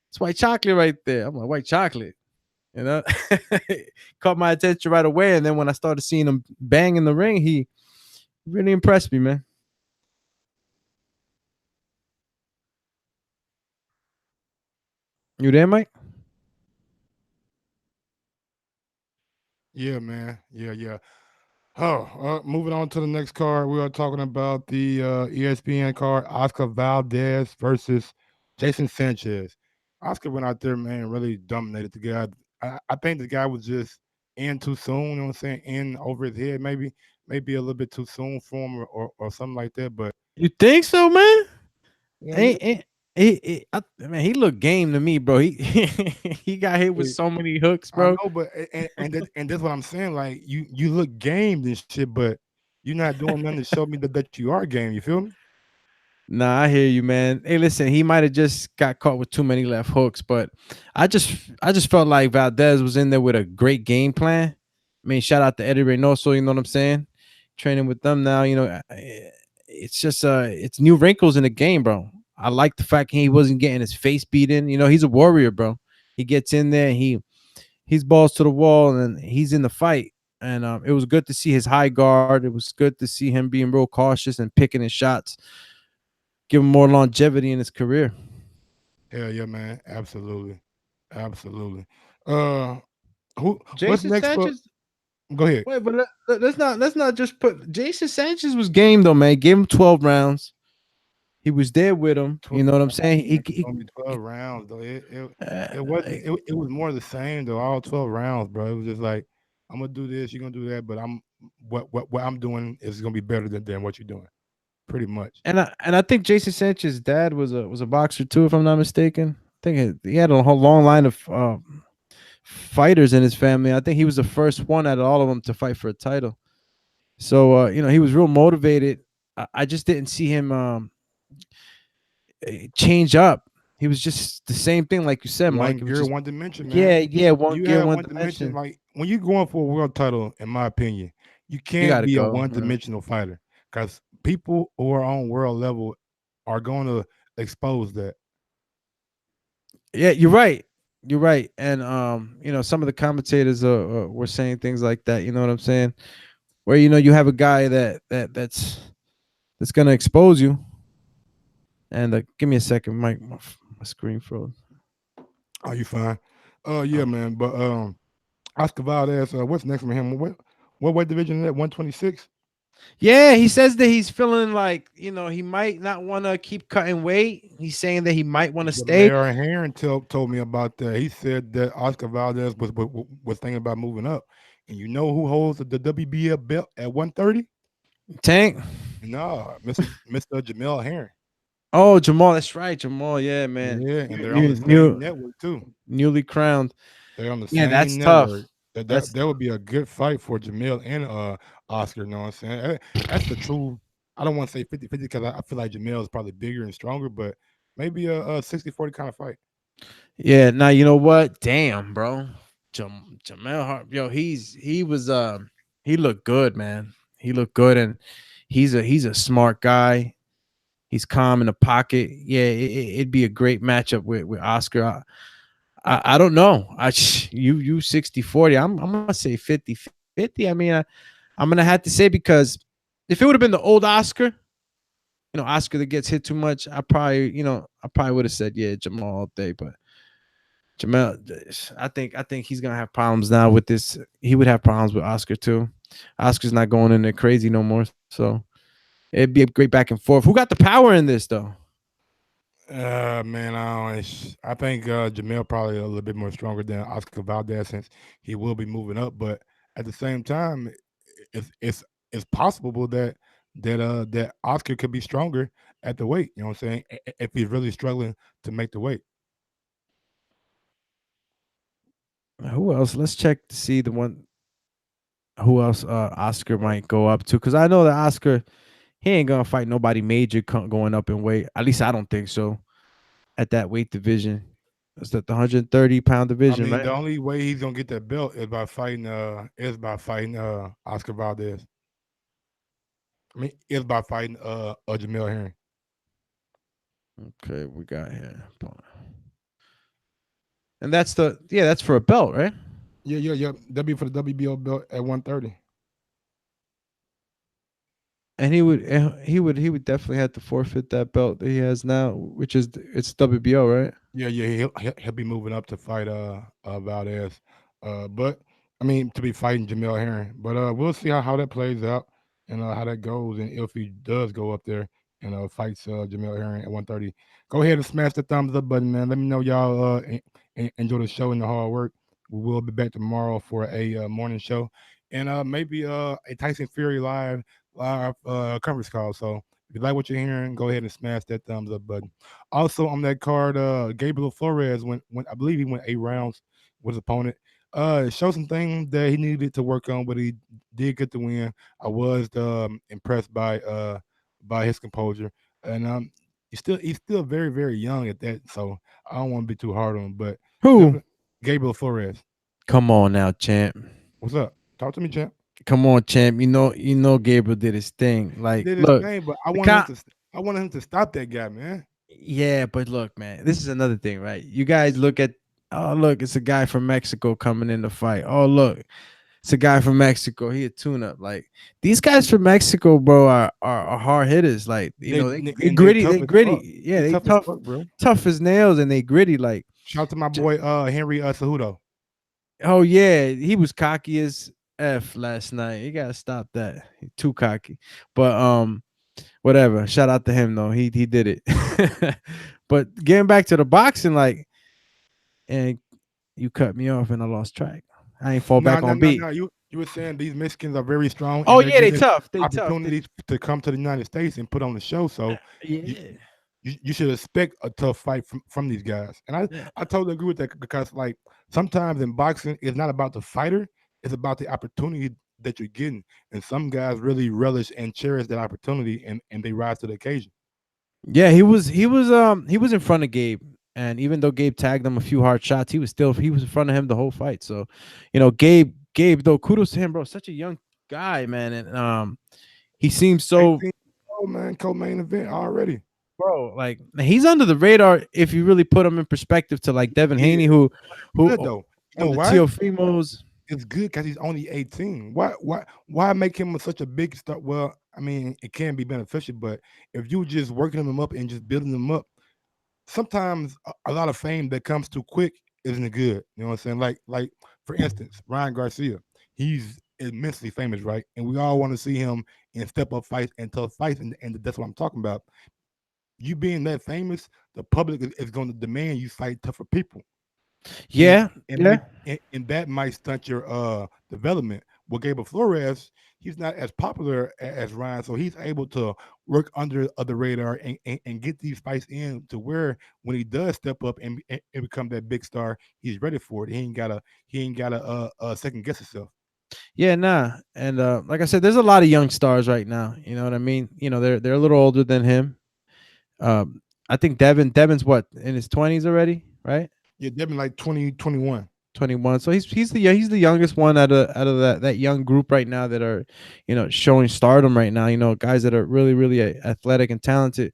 It's White Chocolate right there. I'm like, White Chocolate, you know. Caught my attention right away, and then when I started seeing him bang in the ring, he really impressed me, man. You there, Mike?
Yeah, man. Yeah. Oh, moving on to the next card. We are talking about the ESPN card, Oscar Valdez versus Jason Sanchez. Oscar went out there, man, really dominated the guy. I think the guy was just in too soon, you know what I'm saying? In over his head, maybe a little bit too soon for him or something like that. But
You think so, man?
yeah,
Man, he looked game to me, bro. He he got hit with so many hooks,
I
bro.
know, but and that's what I'm saying. Like you look game and shit, but you're not doing nothing to show me that you are game. You feel me?
Nah, I hear you, man. Hey, listen, he might have just got caught with too many left hooks, but I just felt like Valdez was in there with a great game plan. I mean, shout out to Eddie Reynoso, you know what I'm saying? Training with them now, it's just it's new wrinkles in the game, bro. I like the fact he wasn't getting his face beaten. He's a warrior, bro. He gets in there, he's balls to the wall, and he's in the fight. And it was good to see his high guard. It was good to see him being real cautious and picking his shots, give him more longevity in his career.
Hell yeah, man. Absolutely. Uh, what's
Jason
next for?
Sanchez.
Go ahead.
Wait, but let's not just put Jason Sanchez was game though, man. Gave him 12 rounds. He was there with him. You know what I'm saying?
Only 12 rounds though. It
Uh,
wasn't. It was more the same though. All 12 rounds, bro. It was just like I'm gonna do this, you're gonna do that, but what I'm doing is gonna be better than what you're doing, pretty much.
and I think Jason Sanchez's dad was a boxer too, if I'm not mistaken. I think he had a whole long line of fighters in his family. I think he was the first one out of all of them to fight for a title. So he was real motivated. I just didn't see him change up. He was just the same thing, like you said,
One
Mike. It was
gear,
just
one dimension, man.
yeah, one
You
gear,
have
one
one dimension.
dimension.
Like when you're going for a world title, in my opinion, you
You
can't
gotta
be a
go.
one-dimensional fighter because people who are on world level are going to expose that.
Yeah, you're right. You're right. And some of the commentators were saying things like that. You know what I'm saying? Where you have a guy that's gonna expose you. And give me a second, Mike. My screen froze.
Are you fine? Yeah, man. But Oscar Valdez, what's next for him? What weight division is that? 126.
Yeah, he says that he's feeling like he might not want to keep cutting weight. He's saying that he might want to stay.
Mayor Hearn told me about that. He said that Oscar Valdez was thinking about moving up. And you know who holds the WBA belt at 130?
Tank.
No, Mr. Jamel Hearn.
Oh, Jamal, that's right, Jamal. Yeah, man.
Yeah, and they're on the same network too.
Newly crowned.
They're on the
Yeah,
same
that's
network.
tough.
That would be a good fight for Jamel and Oscar. You know what I'm saying? That's the true. I don't want to say 50-50 because I feel like Jamel is probably bigger and stronger, but maybe a 60-40 kind of fight.
Yeah. Now you know what? Damn, bro. Jamel Hart, yo, he looked good, man. He looked good, and he's a smart guy. He's calm in the pocket. Yeah, it'd be a great matchup with Oscar. I don't know. You 60-40. I'm gonna say 50-50. 50. I mean, I'm gonna have to say, because if it would have been the old Oscar, Oscar that gets hit too much, I probably would have said, yeah, Jamal all day. But Jamal, I think he's gonna have problems now with this. He would have problems with Oscar too. Oscar's not going in there crazy no more, so it'd be a great back and forth. Who got the power in this though?
Man, I think Jamel probably a little bit more stronger than Oscar Valdez since he will be moving up. But at the same time, it's possible that Oscar could be stronger at the weight. You know what I'm saying? If he's really struggling to make the weight.
Who else? Let's check to see the one. Who else Oscar might go up to? Because I know that Oscar, he ain't gonna fight nobody major going up in weight. At least I don't think so. At that weight division, is that the 130-pound
I
division,
mean,
right?
the only way he's gonna get that belt is by fighting Oscar Valdez. I mean, is by fighting Jamel Hearn.
Okay, we got here. And that's for a belt, right?
Yeah. That'd be for the WBO belt at 130.
And he would definitely have to forfeit that belt that he has now, which is it's WBO, right?
Yeah, he'll be moving up to fight Valdez. But I mean to be fighting Jamel Hearn. But we'll see how that plays out and how that goes, and if he does go up there and fights Jamel Hearn at 130. Go ahead and smash the thumbs up button, man. Let me know y'all enjoy the show and the hard work. We will be back tomorrow for a morning show and maybe a Tyson Fury live conference call. So if you like what you're hearing, go ahead and smash that thumbs up button. Also on that card, Gabriel Flores went I believe he went 8 rounds with his opponent. Showed some things that he needed to work on, but he did get the win. I was impressed by his composure, and he's still very very young at that, so I don't want to be too hard on him. But
Who?
Gabriel Flores.
Come on now, champ.
What's up? Talk to me, champ.
Come on, champ. You know Gabriel did his thing.
He
Like,
did his
look,
thing, but I wanted him to stop that guy, man.
yeah, but look, man, this is another thing, right? You guys look at, oh, look, it's a guy from Mexico coming in to fight. Oh, look, it's a guy from Mexico. He a tune-up. Like, these guys from Mexico, bro, are hard hitters. Like, they gritty. They gritty. Yeah, they tough,
as fuck, bro.
Tough as nails, and they gritty. Like,
shout out to my boy Henry Cejudo.
Oh yeah, he was cocky as F last night. You gotta stop that. He too cocky. But whatever. Shout out to him though. He did it. But getting back to the boxing, like, and you cut me off and I lost track. I ain't fall back on beat.
No. You were saying these Mexicans are very strong.
Oh yeah, they tough. They
opportunities to come to the United States and put on the show. So
yeah.
You should expect a tough fight from these guys. And I totally agree with that, because like sometimes in boxing, it's not about the fighter, it's about the opportunity that you're getting. And some guys really relish and cherish that opportunity, and they rise to the occasion.
Yeah, he was in front of Gabe. And even though Gabe tagged him a few hard shots, he was in front of him the whole fight. So, Gabe though, kudos to him, bro. Such a young guy, man. And he seems so,
oh man, co-main event already.
Bro, like, he's under the radar if you really put him in perspective to like Devin Haney, who
good though.
Why? Teofimo's.
It's good because he's only 18. Why make him such a big star? Well, I mean, it can be beneficial, but if you just working him up and just building him up, sometimes a lot of fame that comes too quick isn't good. You know what I'm saying? Like for instance, Ryan Garcia, he's immensely famous, right? And we all want to see him in step up fights and tough fights, and that's what I'm talking about. You being that famous, the public is going to demand you fight tougher people.
Yeah,
and that might stunt your development. With Gabriel Flores, he's not as popular as Ryan, so he's able to work under the radar and get these fights in to where when he does step up and become that big star, he's ready for it. He ain't gotta second guess himself.
Yeah, nah. And like I said, there's a lot of young stars right now. You know what I mean? They're a little older than him. I think Devin's what, in his 20s already, right?
Yeah, Devin like 21.
So he's the youngest one out of that young group right now that are showing stardom right now. Guys that are really really athletic and talented.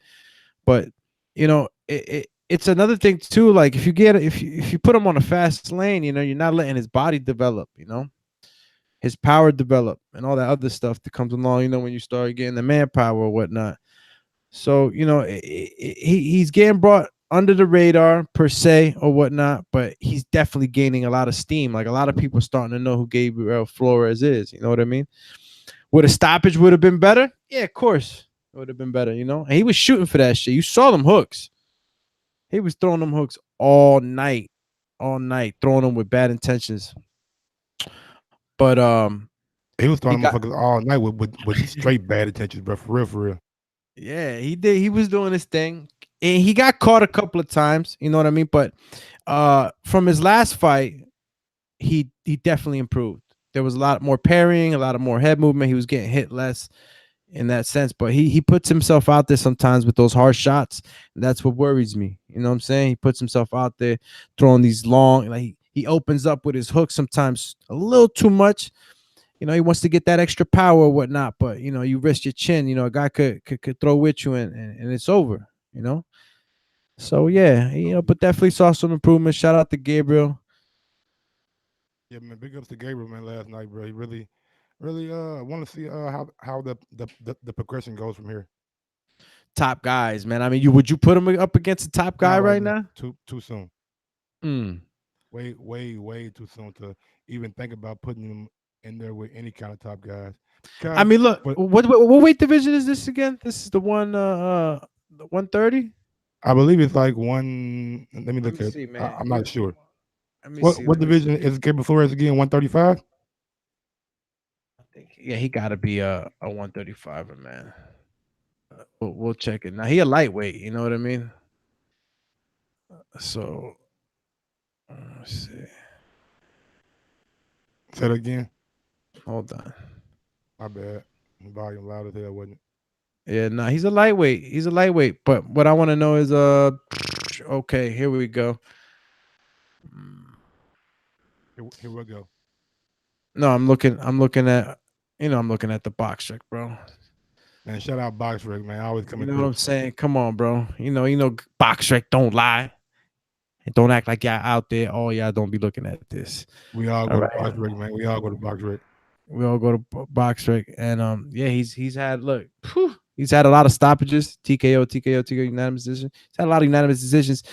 But it's another thing too. Like if you put him on a fast lane, you're not letting his body develop. his power developed, and all that other stuff that comes along. When you start getting the manpower or whatnot. So he's getting brought under the radar per se or whatnot, but he's definitely gaining a lot of steam. Like a lot of people starting to know who Gabriel Flores is. You know what I mean? Would a stoppage would have been better? Yeah, of course it would have been better. And he was shooting for that shit. You saw them hooks. He was throwing them hooks all night, throwing them with bad intentions. But
he was throwing motherfuckers all night with straight bad intentions, bro. For real.
Yeah, he did. He was doing his thing, and he got caught a couple of times. You know what I mean? But from his last fight, he definitely improved. There was a lot more parrying, a lot of more head movement. He was getting hit less in that sense, but he puts himself out there sometimes with those hard shots. And that's what worries me. You know what I'm saying? He puts himself out there throwing these long, like he opens up with his hook sometimes a little too much. He wants to get that extra power or whatnot, but you risk your chin. A guy could throw with you and it's over. So yeah, but definitely saw some improvement. Shout out to Gabriel.
Yeah, man, big ups to Gabriel, man. Last night, bro, he really want to see how the progression goes from here.
Top guys, man. I mean, would you put him up against a top guy right now?
Too soon. Way too soon to even think about putting him in there with any kind of top guys.
I mean, look, what weight division is this again? This is the 130.
I believe it's like one. Let me look at it. I'm not sure. What division is Gabriel Flores again? 135.
I think he got to be a 135er, man. We'll check it now. He a lightweight. You know what I mean? So let's see.
Say it again.
Hold on.
My bad. Volume loud as hell, wasn't it?
Yeah, no, he's a lightweight. But what I want to know is okay, here we go.
Here we go.
No, I'm looking at I'm looking at the box check, bro.
Man, shout out Box Rec, man. I always come.
You know what I'm saying? Come on, bro. You know, Box Rec don't lie. And don't act like y'all out there. Oh, y'all don't be looking at this.
We all go to Box Rec, man. We all go to Box Rec.
We all go to Box Rec. And he's had he's had a lot of stoppages. TKO, unanimous decision. He's had a lot of unanimous decisions.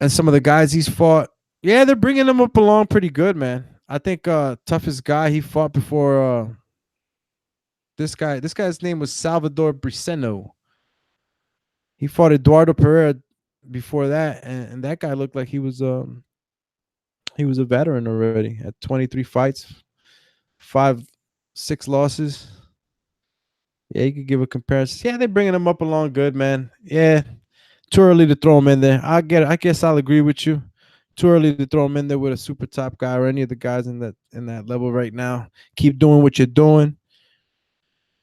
And some of the guys he's fought, yeah, they're bringing him up along pretty good, man. I think toughest guy he fought before this guy's name was Salvador Briceno. He fought Eduardo Pereira before that, and that guy looked like he was a veteran already at 23 fights, 5-6 losses. Yeah, you could give a comparison. Yeah, they're bringing him up along good, man. Yeah, too early to throw him in there. I guess I'll agree with you. Too early to throw him in there with a super top guy or any of the guys in that level right now. Keep doing what you're doing,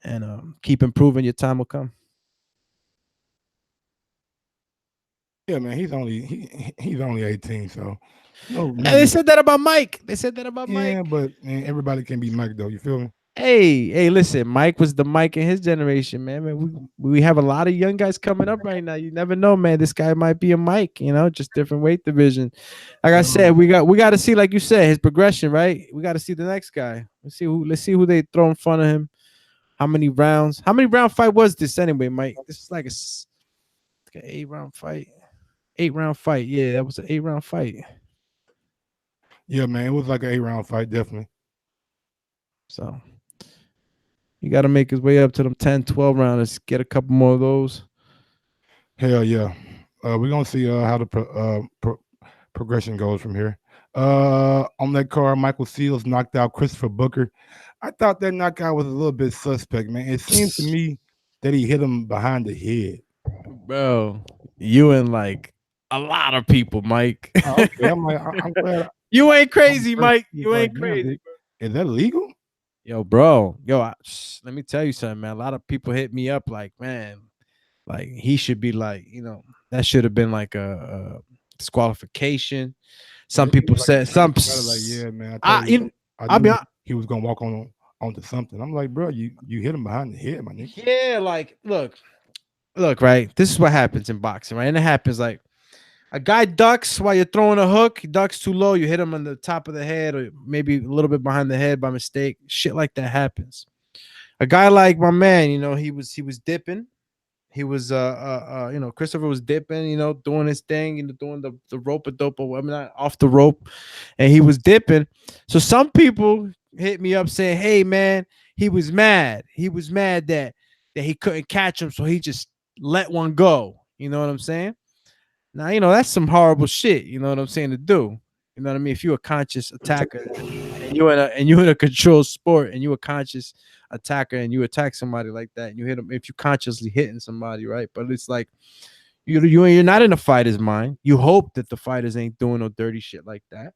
and keep improving. Your time will come.
Yeah, man, he's only 18, so.
And they said that about Mike. Mike.
Yeah, but man, everybody can be Mike though. You feel me?
Hey, listen, Mike was the Mike in his generation, man. We have a lot of young guys coming up right now. You never know, man. This guy might be a Mike, just different weight division. Like I said, we got to see, like you said, his progression, right? We got to see the next guy. Let's see who they throw in front of him. How many round fight was this anyway, Mike? This is like an 8-round fight. 8-round fight. Yeah, that was an 8-round fight.
Yeah, man, it was like an 8-round fight, definitely.
So you got to make his way up to them 10, 12 rounders. Get a couple more of those.
Hell yeah. We're going to see how the progression goes from here. On that card, Michael Seals knocked out Christopher Booker. I thought that knockout was a little bit suspect, man. It seems to me that he hit him behind the head.
Bro, you and like a lot of people, Mike.
Oh, okay. I'm glad.
You ain't crazy, Mike. You ain't crazy.
Is that legal?
Yo, bro. Let me tell you something, man. A lot of people hit me up like, man, like he should be like, that should have been like a disqualification. Some people said some.
Like, yeah, man. I knew he was gonna walk onto something. I'm like, bro, you hit him behind the head, my nigga.
Yeah, like look, right. This is what happens in boxing, right? And it happens like A guy ducks while you're throwing a hook. He ducks too low. You hit him on the top of the head or maybe a little bit behind the head by mistake. Shit like that happens. A guy like my man, he was dipping. He was Christopher was dipping, doing his thing, doing the rope a dope, I mean, not off the rope, and he was dipping. So some people hit me up saying, "Hey man, he was mad. He was mad that he couldn't catch him, so he just let one go." You know what I'm saying? Now, that's some horrible shit, you know what I'm saying, to do. You know what I mean? If you're a conscious attacker and you're in a controlled sport and you're a conscious attacker and you attack somebody like that and you hit them, if you consciously hitting somebody, right? But it's like you're not in a fighter's mind. You hope that the fighters ain't doing no dirty shit like that.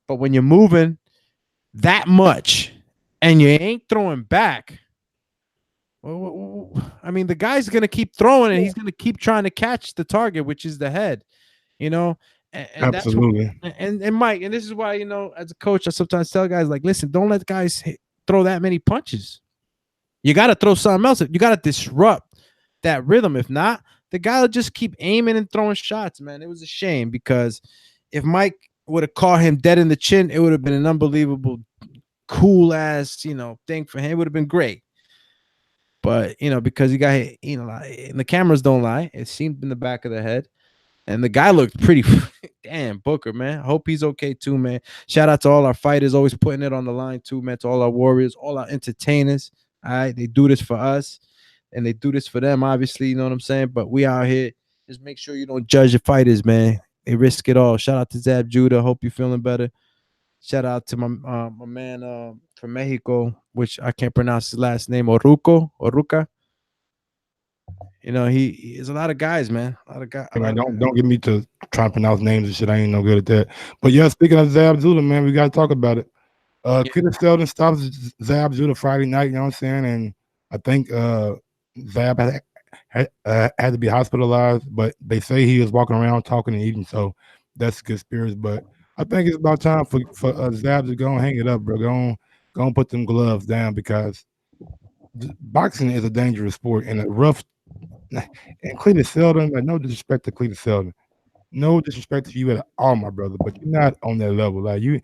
But when you're moving that much and you ain't throwing back, well, I mean, the guy's gonna keep throwing and he's gonna keep trying to catch the target, which is the head, you know. And that's what,
Absolutely.
and Mike, and this is why, as a coach, I sometimes tell guys like, listen, don't let guys throw that many punches. You got to throw something else. You got to disrupt that rhythm. If not, the guy will just keep aiming and throwing shots, man. It was a shame because if Mike would have caught him dead in the chin, it would have been an unbelievable, cool ass, thing for him. It would have been great. But, because he got hit, and the cameras don't lie, it seemed in the back of the head. And the guy looked pretty damn Booker, man. I hope he's okay too, man. Shout out to all our fighters, always putting it on the line too, man. To all our warriors, all our entertainers. All right, they do this for us, and they do this for them, obviously. You know what I'm saying? But we out here. Just make sure you don't judge the fighters, man. They risk it all. Shout out to Zab Judah. Hope you're feeling better. Shout out to my man from Mexico, which I can't pronounce his last name, Oruca. He's a lot of guys, man. A lot of guys.
Don't get me to try to pronounce names and shit. I ain't no good at that. But yeah, speaking of Zab Judah, man, we gotta talk about it. Cletus Seldin stops Zab Judah Friday night, you know what I'm saying? And I think Zab had to be hospitalized, but they say he was walking around talking and eating, so that's good spirits. But I think it's about time for Zab to go and hang it up, bro. Go and put them gloves down because boxing is a dangerous sport and a rough. And Cletus Seldin, like, no disrespect to Cletus Seldin, no disrespect to you at all, my brother, but you're not on that level. Like you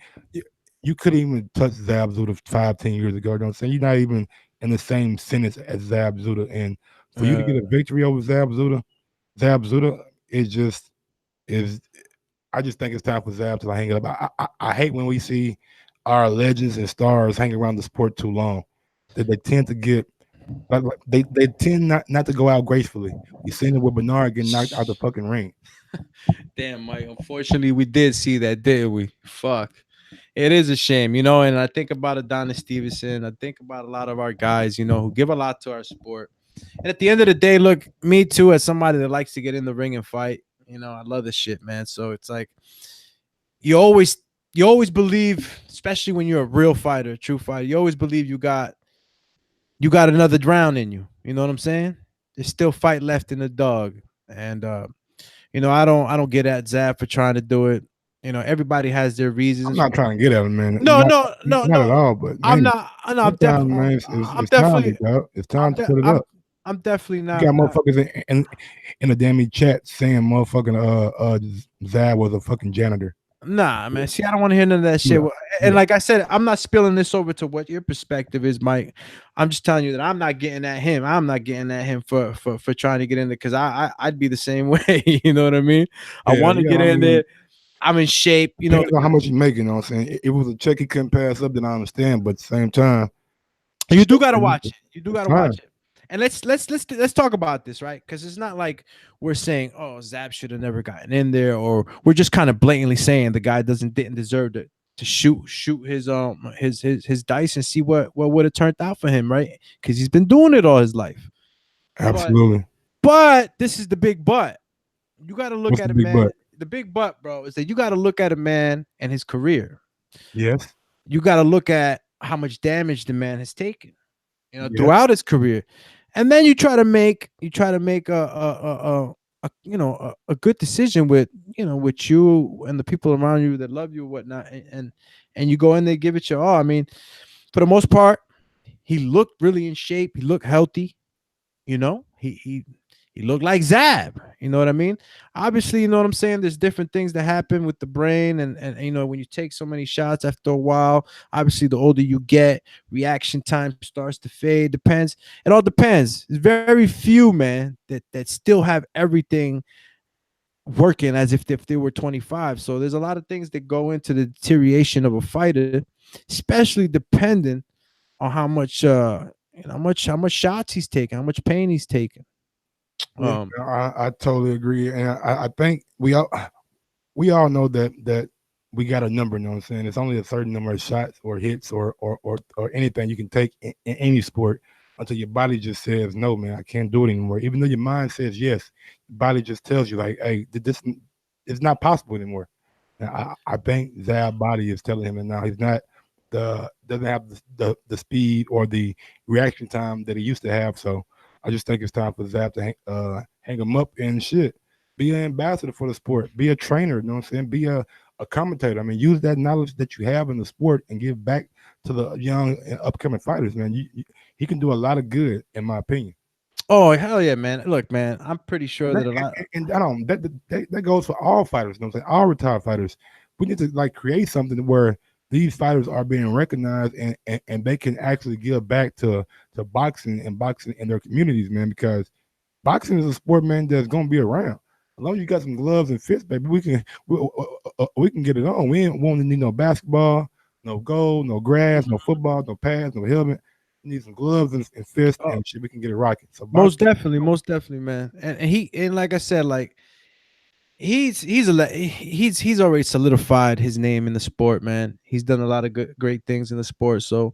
couldn't even touch Zab Judah 5-10 years ago. You know what I'm saying? You're not even in the same sentence as Zab Judah. And for you to get a victory over Zab Judah is I just think it's time for Zab to hang it up. I hate when we see our legends and stars hanging around the sport too long. That they tend to get they tend not to go out gracefully. You seen it with Bernard getting knocked out the fucking ring.
Damn, Mike. Unfortunately, we did see that, didn't we? Fuck. It is a shame, and I think about Adonis Stevenson. I think about a lot of our guys, who give a lot to our sport. And at the end of the day, look, me too, as somebody that likes to get in the ring and fight, I love this shit, man. So it's like you always believe, especially when you're a real fighter, a true fighter, you always believe you got another round in you. You know what I'm saying? There's still fight left in the dog. And I don't get at Zab for trying to do it. Everybody has their reasons.
I'm not trying to get at him, man.
No,
not at all. But
I'm not. I'm definitely.
Man, it's time, dog. It's time to put it up.
I'm definitely not.
You got motherfuckers in the damn chat saying motherfucking Zab was a fucking janitor.
Nah, man. See, I don't want to hear none of that shit. And like I said, I'm not spilling this over to what your perspective is, Mike. I'm just telling you that I'm not getting at him. I'm not getting at him for trying to get in there because I'd be the same way. You know what I mean? I want to get in there. I'm in shape.
Depends on how much you make. You know what I'm saying? If it was a check he couldn't pass up, then I understand. But at the same time,
you do gotta watch it. You do gotta watch it. And let's talk about this, right? Because it's not like we're saying, oh, Zab should have never gotten in there, or we're just kind of blatantly saying the guy didn't deserve to shoot his dice and see what would have turned out for him, right? Because he's been doing it all his life.
Absolutely.
But this is the big but. You got to look at it, man.
But?
The big but, bro, is that you got to look at a man and his career.
Yes.
You got to look at how much damage the man has taken, throughout his career. And then you try to make a good decision with you and the people around you that love you and whatnot, and you go in there, give it your all. I mean, for the most part, he looked really in shape. He looked healthy. He he looked like Zab. You know what I mean? Obviously, you know what I'm saying? There's different things that happen with the brain. And you know, when you take so many shots after a while, obviously, the older you get, reaction time starts to fade. Depends. It all depends. There's very few, man, that still have everything working as if they were 25. So there's a lot of things that go into the deterioration of a fighter, especially depending on how much how much shots he's taking, how much pain he's taking.
Yeah, I totally agree, and I think we all know that we got a number. You know what I'm saying? It's only a certain number of shots or hits or anything you can take in any sport until your body just says no, man, I can't do it anymore. Even though your mind says yes, your body just tells you like, hey, this it's not possible anymore. And I think Zab's body is telling him that now he's not doesn't have the speed or the reaction time that he used to have. So I just think it's time for Zab to hang him up and shit. Be an ambassador for the sport. Be a trainer. You know what I'm saying? Be a commentator. I mean, use that knowledge that you have in the sport and give back to the young and upcoming fighters, man. He can do a lot of good, in my opinion.
Oh, hell yeah, man. Look, man, I'm pretty sure that a lot.
And I don't that goes for all fighters. You know what I'm saying? All retired fighters. We need to like create something where these fighters are being recognized and they can actually give back to boxing in their communities, man, because boxing is a sport, man, that's gonna be around. As long as you got some gloves and fists, baby, we can get it on. We won't need no basketball, no goal, no grass, no football, no pads, no helmet. We need some gloves and fists and shit. We can get it rocking. So
Most definitely, man. And like I said, like he's already solidified his name in the sport, man. He's done a lot of great things in the sport. So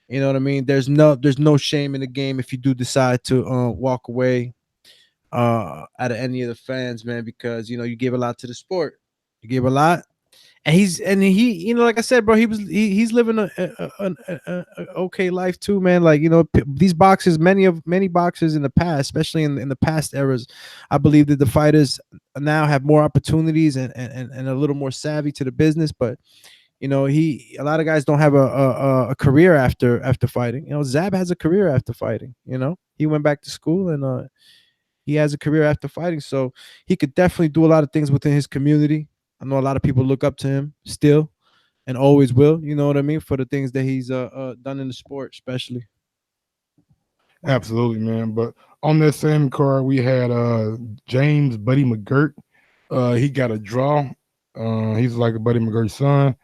you know what I mean. There's no shame in the game if you do decide to walk away out of any of the fans, man, because you know you gave a lot to the sport. You gave a lot, and he you know, like I said, bro, he's living a okay life too, man. Like you know, these boxers, many boxers in the past, especially in the past eras, I believe that the fighters now have more opportunities and a little more savvy to the business, but. You know, a lot of guys don't have a career after fighting. You know, Zab has a career after fighting. You know, he went back to school and he has a career after fighting, so he could definitely do a lot of things within his community. I know a lot of people look up to him still, and always will. You know what I mean, for the things that he's done in the sport, especially.
Absolutely, man. But on that same card, we had James Buddy Mcgirt. He got a draw. He's like a Buddy McGirt's son.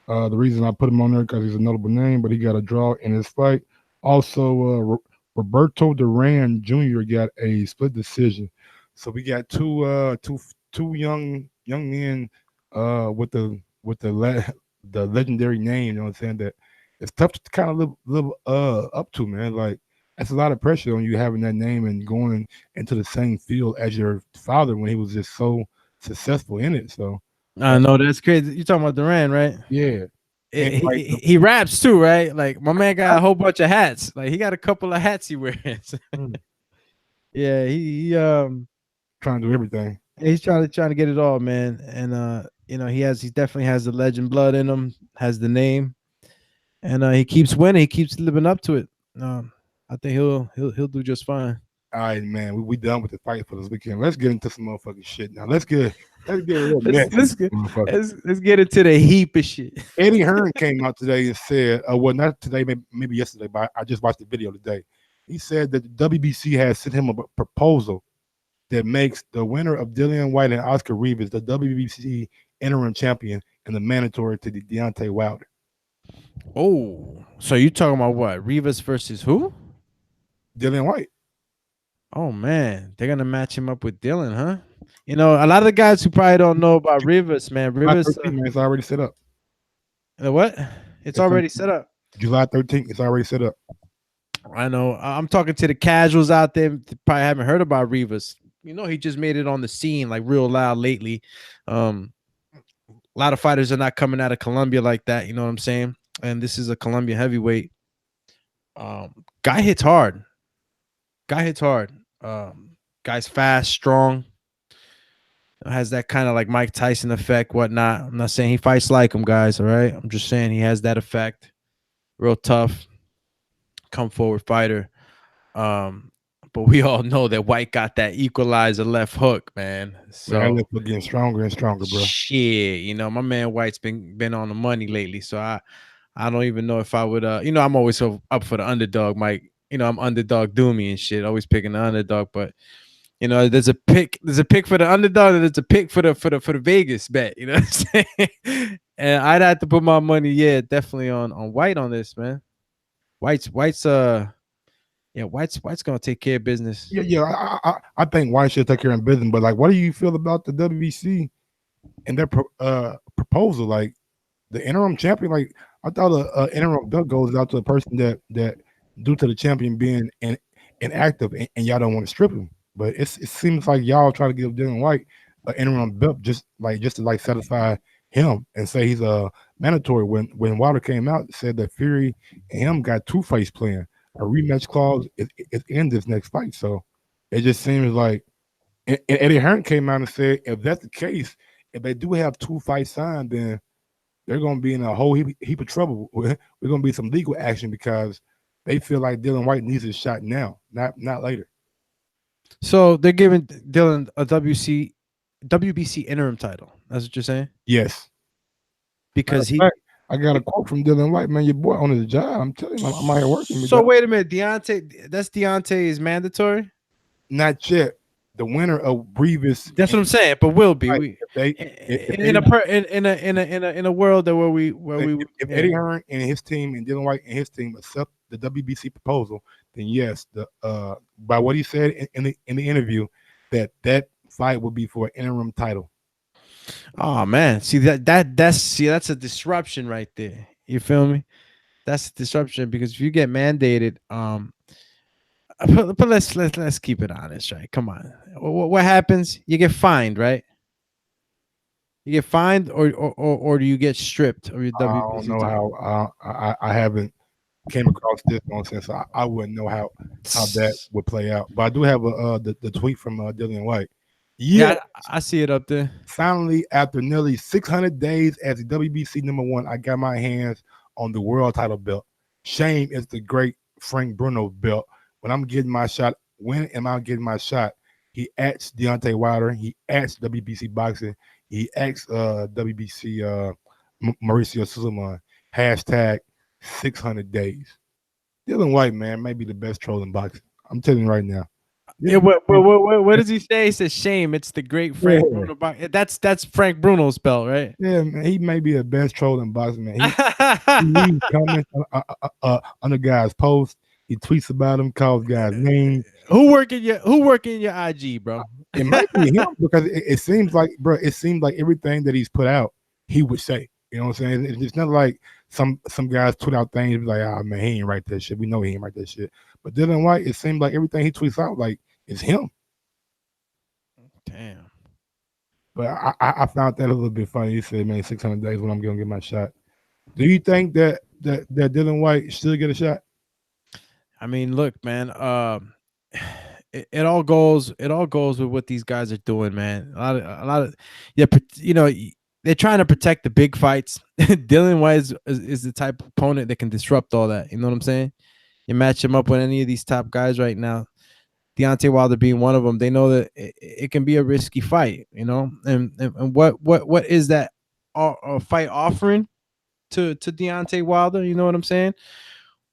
The reason I put him on there because he's a notable name, but he got a draw in his fight. Also, Roberto Duran Jr. got a split decision. So we got two young men with the legendary name. You know what I'm saying? That it's tough to kind of live up to, man. Like that's a lot of pressure on you having that name and going into the same field as your father when he was just so successful in it. So
I know that's crazy. You're talking about Duran, right?
yeah.
He raps too, right? Like my man got a whole bunch of hats. Like he got a couple of hats he wears. Yeah, he
trying to do everything.
He's trying to get it all, man. And you know, he definitely has the legend blood in him, has the name, and he keeps winning. He keeps living up to it. I think he'll do just fine.
All right, man. We done with the fight for this weekend. Let's get into some motherfucking shit now. Let's get
let's get into the heap of shit.
Eddie Hearn came out today and said, well, not today, maybe yesterday, but I just watched the video today. He said that the WBC has sent him a proposal that makes the winner of Dillian Whyte and Oscar Rivas the WBC interim champion and the mandatory to the Deontay Wilder.
Oh, so you talking about what? Rivas versus who?
Dillian Whyte.
Oh man, they're gonna match him up with Dylan, huh? You know, a lot of the guys who probably don't know about Rivas, man. Rivas,
it's already set up.
What? It's already set up.
July 13th. It's already set up.
I know. I'm talking to the casuals out there. They probably haven't heard about Rivas. You know, he just made it on the scene like real loud lately. A lot of fighters are not coming out of Colombia like that. You know what I'm saying? And this is a Colombia heavyweight. Guy hits hard. Guy's fast, strong. Has that kind of like Mike Tyson effect, whatnot. I'm not saying he fights like him, guys. All right. I'm just saying he has that effect. Real tough. Come forward fighter. but we all know that Whyte got that equalizer left hook, man. So
Man, that getting stronger and stronger, bro.
shit, you know, my man White's been on the money lately. So I don't even know if I would you know, I'm always so up for the underdog, Mike. You know, I'm underdog doomy and shit, always picking the underdog, but you know, there's a pick for the underdog, and there's a pick for the Vegas bet, you know what I'm saying? And I'd have to put my money, yeah, definitely on Whyte on this, man. White's gonna take care of business.
Yeah. I think White should take care of business, but like, what do you feel about the WBC and their proposal? Like, the interim champion, like, I thought a interim belt goes out to a person that due to the champion being inactive and y'all don't want to strip him. But it seems like y'all try to give Dylan White an interim belt just to satisfy him and say he's a mandatory. When Wilder came out, said that Fury and him got two fights playing. A rematch clause is in this next fight. So it just seems like, and Eddie Hearn came out and said, if that's the case, if they do have two fights signed, then they're going to be in a whole heap of trouble. We're going to be some legal action because they feel like Dylan White needs his shot now, not later.
So they're giving Dylan a WBC interim title. That's what you're saying?
Yes.
Because
I got a quote from Dylan White, man. Your boy on his job. I'm telling you, I'm out here working.
So wait a minute, Deontay is mandatory?
Not yet. The winner of Rivas.
That's what I'm saying, but will be.
Right.
In a world that
if Eddie Hearn and his team and Dylan White and his team accept the WBC proposal, then yes, by what he said in the interview, that fight will be for an interim title.
Oh man, see that's a disruption right there. You feel me? That's a disruption because if you get mandated, but let's keep it honest, right? Come on, what happens? You get fined, right? You get fined, or do you get stripped? Or your WBC
I don't know how. I haven't came across this nonsense. So I wouldn't know how that would play out. But I do have the tweet from Dylan White.
Yeah, I see it up there.
Finally, after nearly 600 days as the WBC #1, I got my hands on the world title belt. Shame is the great Frank Bruno belt. When I'm getting my shot, when am I getting my shot? He asked Deontay Wilder. He asked WBC Boxing. He asked WBC Mauricio Suleiman. Hashtag 600 days. Dylan White, man, may be the best troll in boxing. I'm telling you right now.
Yeah, what does he say? He says, "Shame, it's the great Frank Bruno." That's Frank Bruno's belt, right?
Yeah, man, he may be the best troll in boxing, man. He leaves comments on the guy's post. He tweets about him, calls guys names.
Who working your IG, bro?
It might be him because it seems like, bro. It seems like everything that he's put out, he would say. You know what I'm saying? It's not like some guys tweet out things like, "Ah, man, he ain't write that shit." We know he ain't write that shit. But Dylan White, it seems like everything he tweets out, like, it's him.
Damn.
But I found that a little bit funny. He said, "Man, 600 days when I'm gonna get my shot." Do you think that Dylan White should get a shot?
I mean, look, man. It all goes with what these guys are doing, man. A lot of, yeah. You know, they're trying to protect the big fights. Dylan White is the type of opponent that can disrupt all that. You know what I'm saying? You match him up with any of these top guys right now, Deontay Wilder being one of them. They know that it can be a risky fight, you know. And what is that fight offering to Deontay Wilder? You know what I'm saying?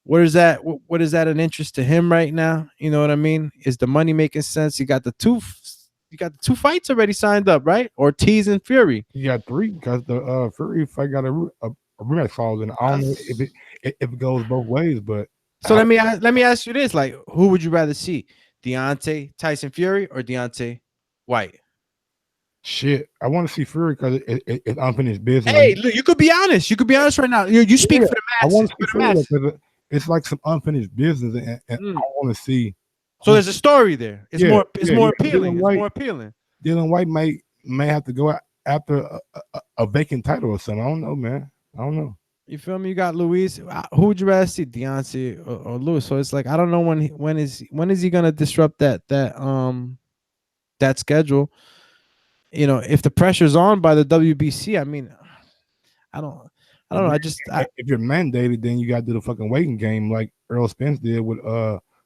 What is that an interest to him right now? You know what I mean? Is the money making sense? You got the two fights already signed up, right? Ortiz and Fury.
You got three because the Fury fight got a rematch clause, and I don't know if it goes both ways, but.
So let me ask you this: like, who would you rather see, Deontay Tyson Fury or Deontay White?
Shit, I want to see Fury because it's unfinished business.
Hey, look, you could be honest. You could be honest right now. You speak for the masses.
I want to see Fury because it's like some unfinished business, and I want to see.
So there's a story there. It's more appealing. It's more appealing.
Dylan White may have to go after a vacant title or something. I don't know, man. I don't know.
You feel me? You got Luis. Who would you rather see, Deontay or Lewis? So it's like I don't know when is he gonna disrupt that schedule? You know, if the pressure's on by the WBC, I mean, I don't know. If you're mandated, then you got to do the fucking waiting game like Earl Spence did with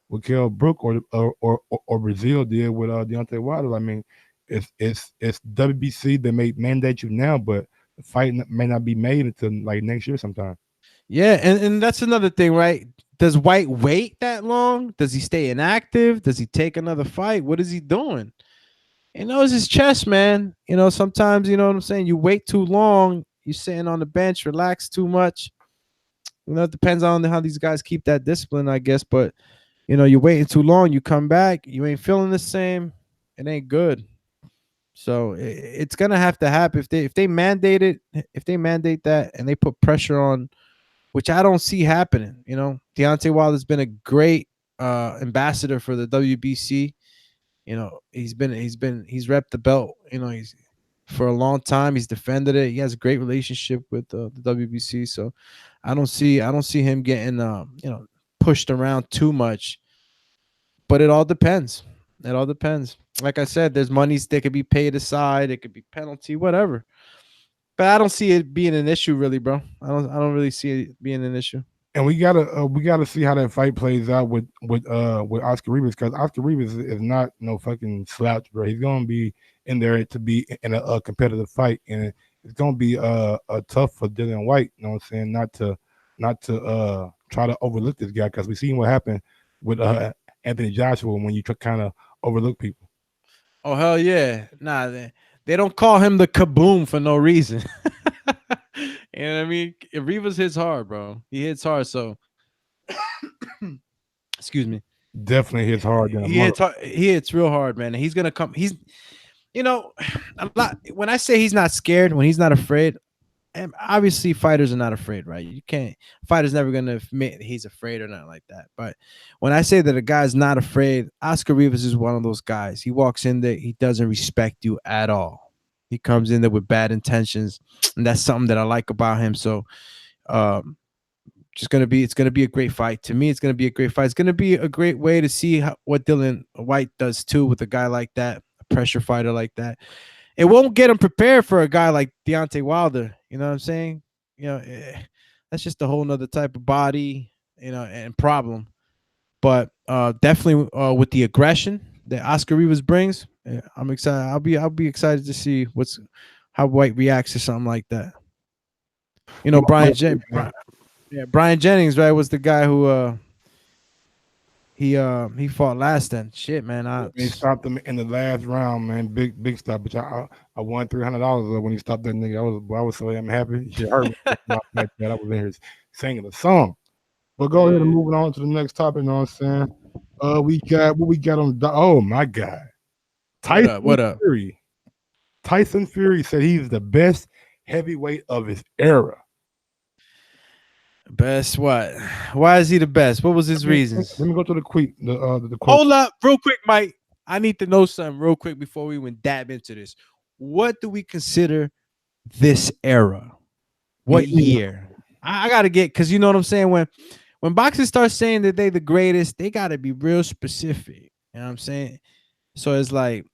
what Kell Brook or Brazil did with Deontay Wilder. I mean, it's WBC that may mandate you now, but the fight may not be made until like next year sometime.
Yeah, and that's another thing, right? Does Whyte wait that long? Does he stay inactive? Does he take another fight? What is he doing? He knows his chest, man. Sometimes, you know what I'm saying? You wait too long, you're sitting on the bench, relax too much. It depends on how these guys keep that discipline, I guess. But, you're waiting too long, you come back, you ain't feeling the same. It ain't good. So it's gonna have to happen if they mandate it, if they mandate that and they put pressure on, which I don't see happening. Deontay Wilder's been a great ambassador for the WBC. He's repped the belt. He's for a long time. He's defended it. He has a great relationship with the WBC. So I don't see him getting pushed around too much. But it all depends. It all depends. Like I said, there's monies that could be paid aside. It could be penalty, whatever. But I don't see it being an issue, really, bro. I don't really see it being an issue.
And we gotta see how that fight plays out with Oscar Rivas, because Oscar Rivas is not no fucking slouch, bro. He's gonna be in there to be in a competitive fight, and it's gonna be tough for Dillian Whyte. You know what I'm saying? Not to try to overlook this guy, because we seen what happened with Anthony Joshua when you kind of overlook people.
Oh hell yeah! Nah, they don't call him the kaboom for no reason. You know what I mean? Rivas hits hard, bro. He hits hard. So, excuse me.
Definitely hits hard.
He hits real hard, man. And he's gonna come. He's, a lot. When I say he's not scared, when he's not afraid, and obviously fighters are not afraid, right? You can't. Fighter's never gonna admit he's afraid or not like that. But when I say that a guy's not afraid, Oscar Rivas is one of those guys. He walks in there, he doesn't respect you at all. He comes in there with bad intentions, and that's something that I like about him. So, it's gonna be a great fight. To me, it's gonna be a great fight. It's gonna be a great way to see what Dillian Whyte does too with a guy like that, a pressure fighter like that. It won't get him prepared for a guy like Deontay Wilder. You know what I'm saying? That's just a whole nother type of body, and problem. But definitely with the aggression that Oscar Rivas brings, I'm excited. I'll be excited to see how Whyte reacts to something like that. Brian Jennings, right, was the guy who he fought last. Then shit, man.
He stopped him in the last round, man. Big stop. But I won $300 when he stopped that nigga. I was so damn happy. Shit hurt me. I was in here singing a song. But go ahead and moving on to the next topic. You know what I'm saying? We got on. Oh my God, Tyson Fury. Tyson Fury said he's the best heavyweight of his era.
Best what? Why is he the best? What was his reasons?
Let me go to the quote. The quote.
Hold up, real quick, Mike. I need to know something real quick before we even dab into this. What do we consider this era? What year? I gotta get, because you know what I'm saying. When boxers start saying that they the greatest, they gotta be real specific. You know what I'm saying? So it's like,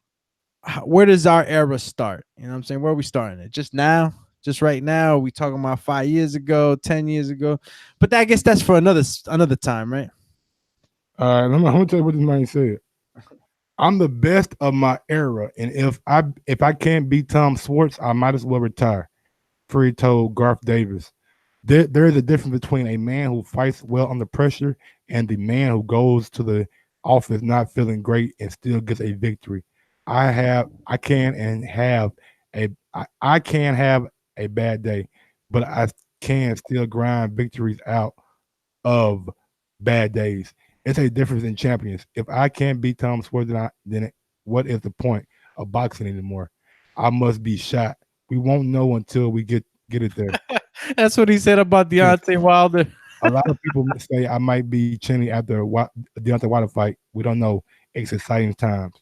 where does our era start? You know what I'm saying? Where are we starting at? Just now? Just right now? We talking about 5 years ago, 10 years ago? But I guess that's for another time, right?
All right, I'm gonna tell you what this man said. I'm the best of my era, and if I can't beat Tom Schwartz, I might as well retire. Fury told Garth Davis. There is a difference between a man who fights well under pressure and the man who goes to the office not feeling great and still gets a victory. I can have a bad day, but I can still grind victories out of bad days. It's a difference in champions. If I can't beat Tom Schwartz, then what is the point of boxing anymore? I must be shot. We won't know until we get it there.
That's what he said about Deontay Wilder.
A lot of people say I might be chinny after the Deontay Wilder fight. We don't know. It's exciting times.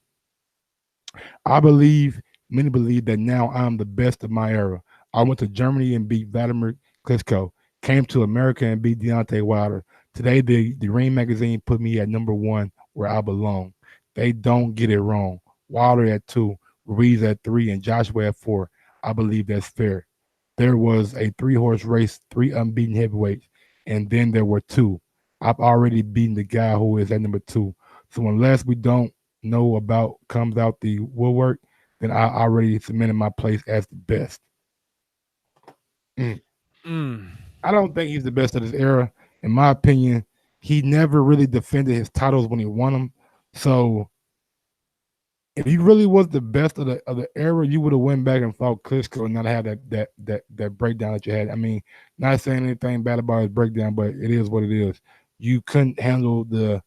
Many believe that now I'm the best of my era. I went to Germany and beat Vladimir Klitschko. Came to America and beat Deontay Wilder. Today, the Ring magazine put me at #1 where I belong. They don't get it wrong. Wilder at 2, Ruiz at 3, and Joshua at 4. I believe that's fair. There was a 3-horse race, 3 unbeaten heavyweights, and then there were 2. I've already beaten the guy who is at number 2. So unless we don't know about comes out the woodwork, then I already cemented my place as the best. I don't think he's the best of this era. In my opinion, he never really defended his titles when he won them. So if he really was the best of the era, you would have went back and fought Klitschko and not have that breakdown that you had. I mean, not saying anything bad about his breakdown, but it is what it is. You couldn't handle the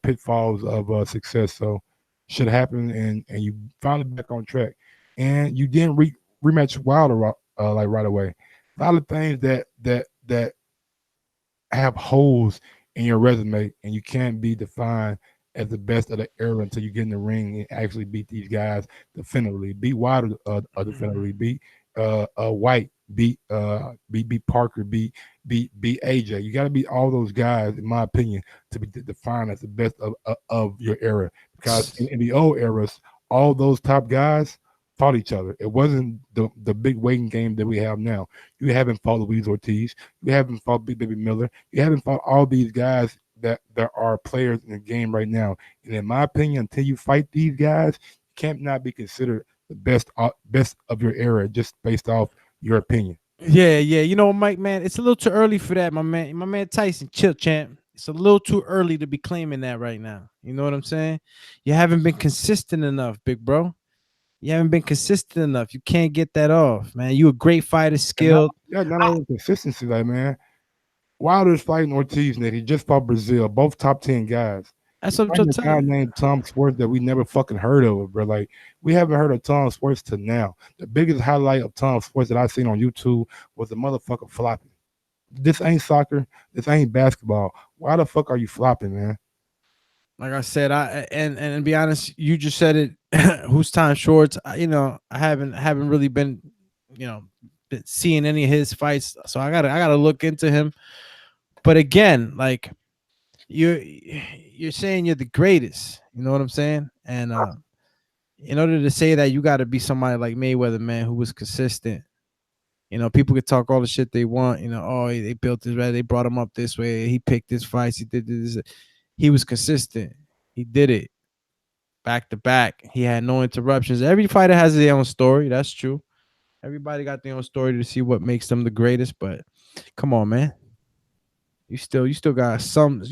pitfalls of success, so should happen, and you finally back on track, and you didn't rematch Wilder like right away. A lot of things that have holes in your resume, and you can't be defined as the best of the era until you get in the ring and actually beat these guys definitively. Beat Wilder definitively. Beat Whyte. Beat Parker. Beat AJ. You got to beat all those guys, in my opinion, to be defined as the best of your era. Because in the old eras, all those top guys fought each other. It wasn't the big waiting game that we have now. You haven't fought Luis Ortiz. You haven't fought Big Baby Miller. You haven't fought all these guys that there are players in the game right now. And in my opinion, until you fight these guys, you can't not be considered the best of your era just based off your opinion.
Yeah. You know, Mike, man, it's a little too early for that, my man. My man Tyson, chill, champ. It's a little too early to be claiming that right now. You know what I'm saying? You haven't been consistent enough, big bro. You haven't been consistent enough. You can't get that off, man. You a great fighter, skilled.
Not only consistency, like, man. Wilder's fighting Ortiz, and he just fought Brazil, both top 10 guys.
That's what I'm
a guy
telling you.
named Tom Schwartz that we never fucking heard of, bro. Like, we haven't heard of Tom Schwartz till now. The biggest highlight of Tom Schwartz that I've seen on YouTube was the motherfucker flopping. This ain't soccer. This ain't basketball. Why the fuck are you flopping, man?
Like I said, and to be honest, you just said it. Who's Tom Schwartz? You know, I haven't really been, you know, seeing any of his fights, so I gotta look into him. But again, like you're saying you're the greatest. You know what I'm saying? And in order to say that, you got to be somebody like Mayweather, man, who was consistent. You know, people could talk all the shit they want. You know, oh, they built this right, they brought him up this way, he picked his fights, he did this. He was consistent. He did it back to back. He had no interruptions. Every fighter has their own story. That's true. Everybody got their own story to see what makes them the greatest. But come on, man. You still got some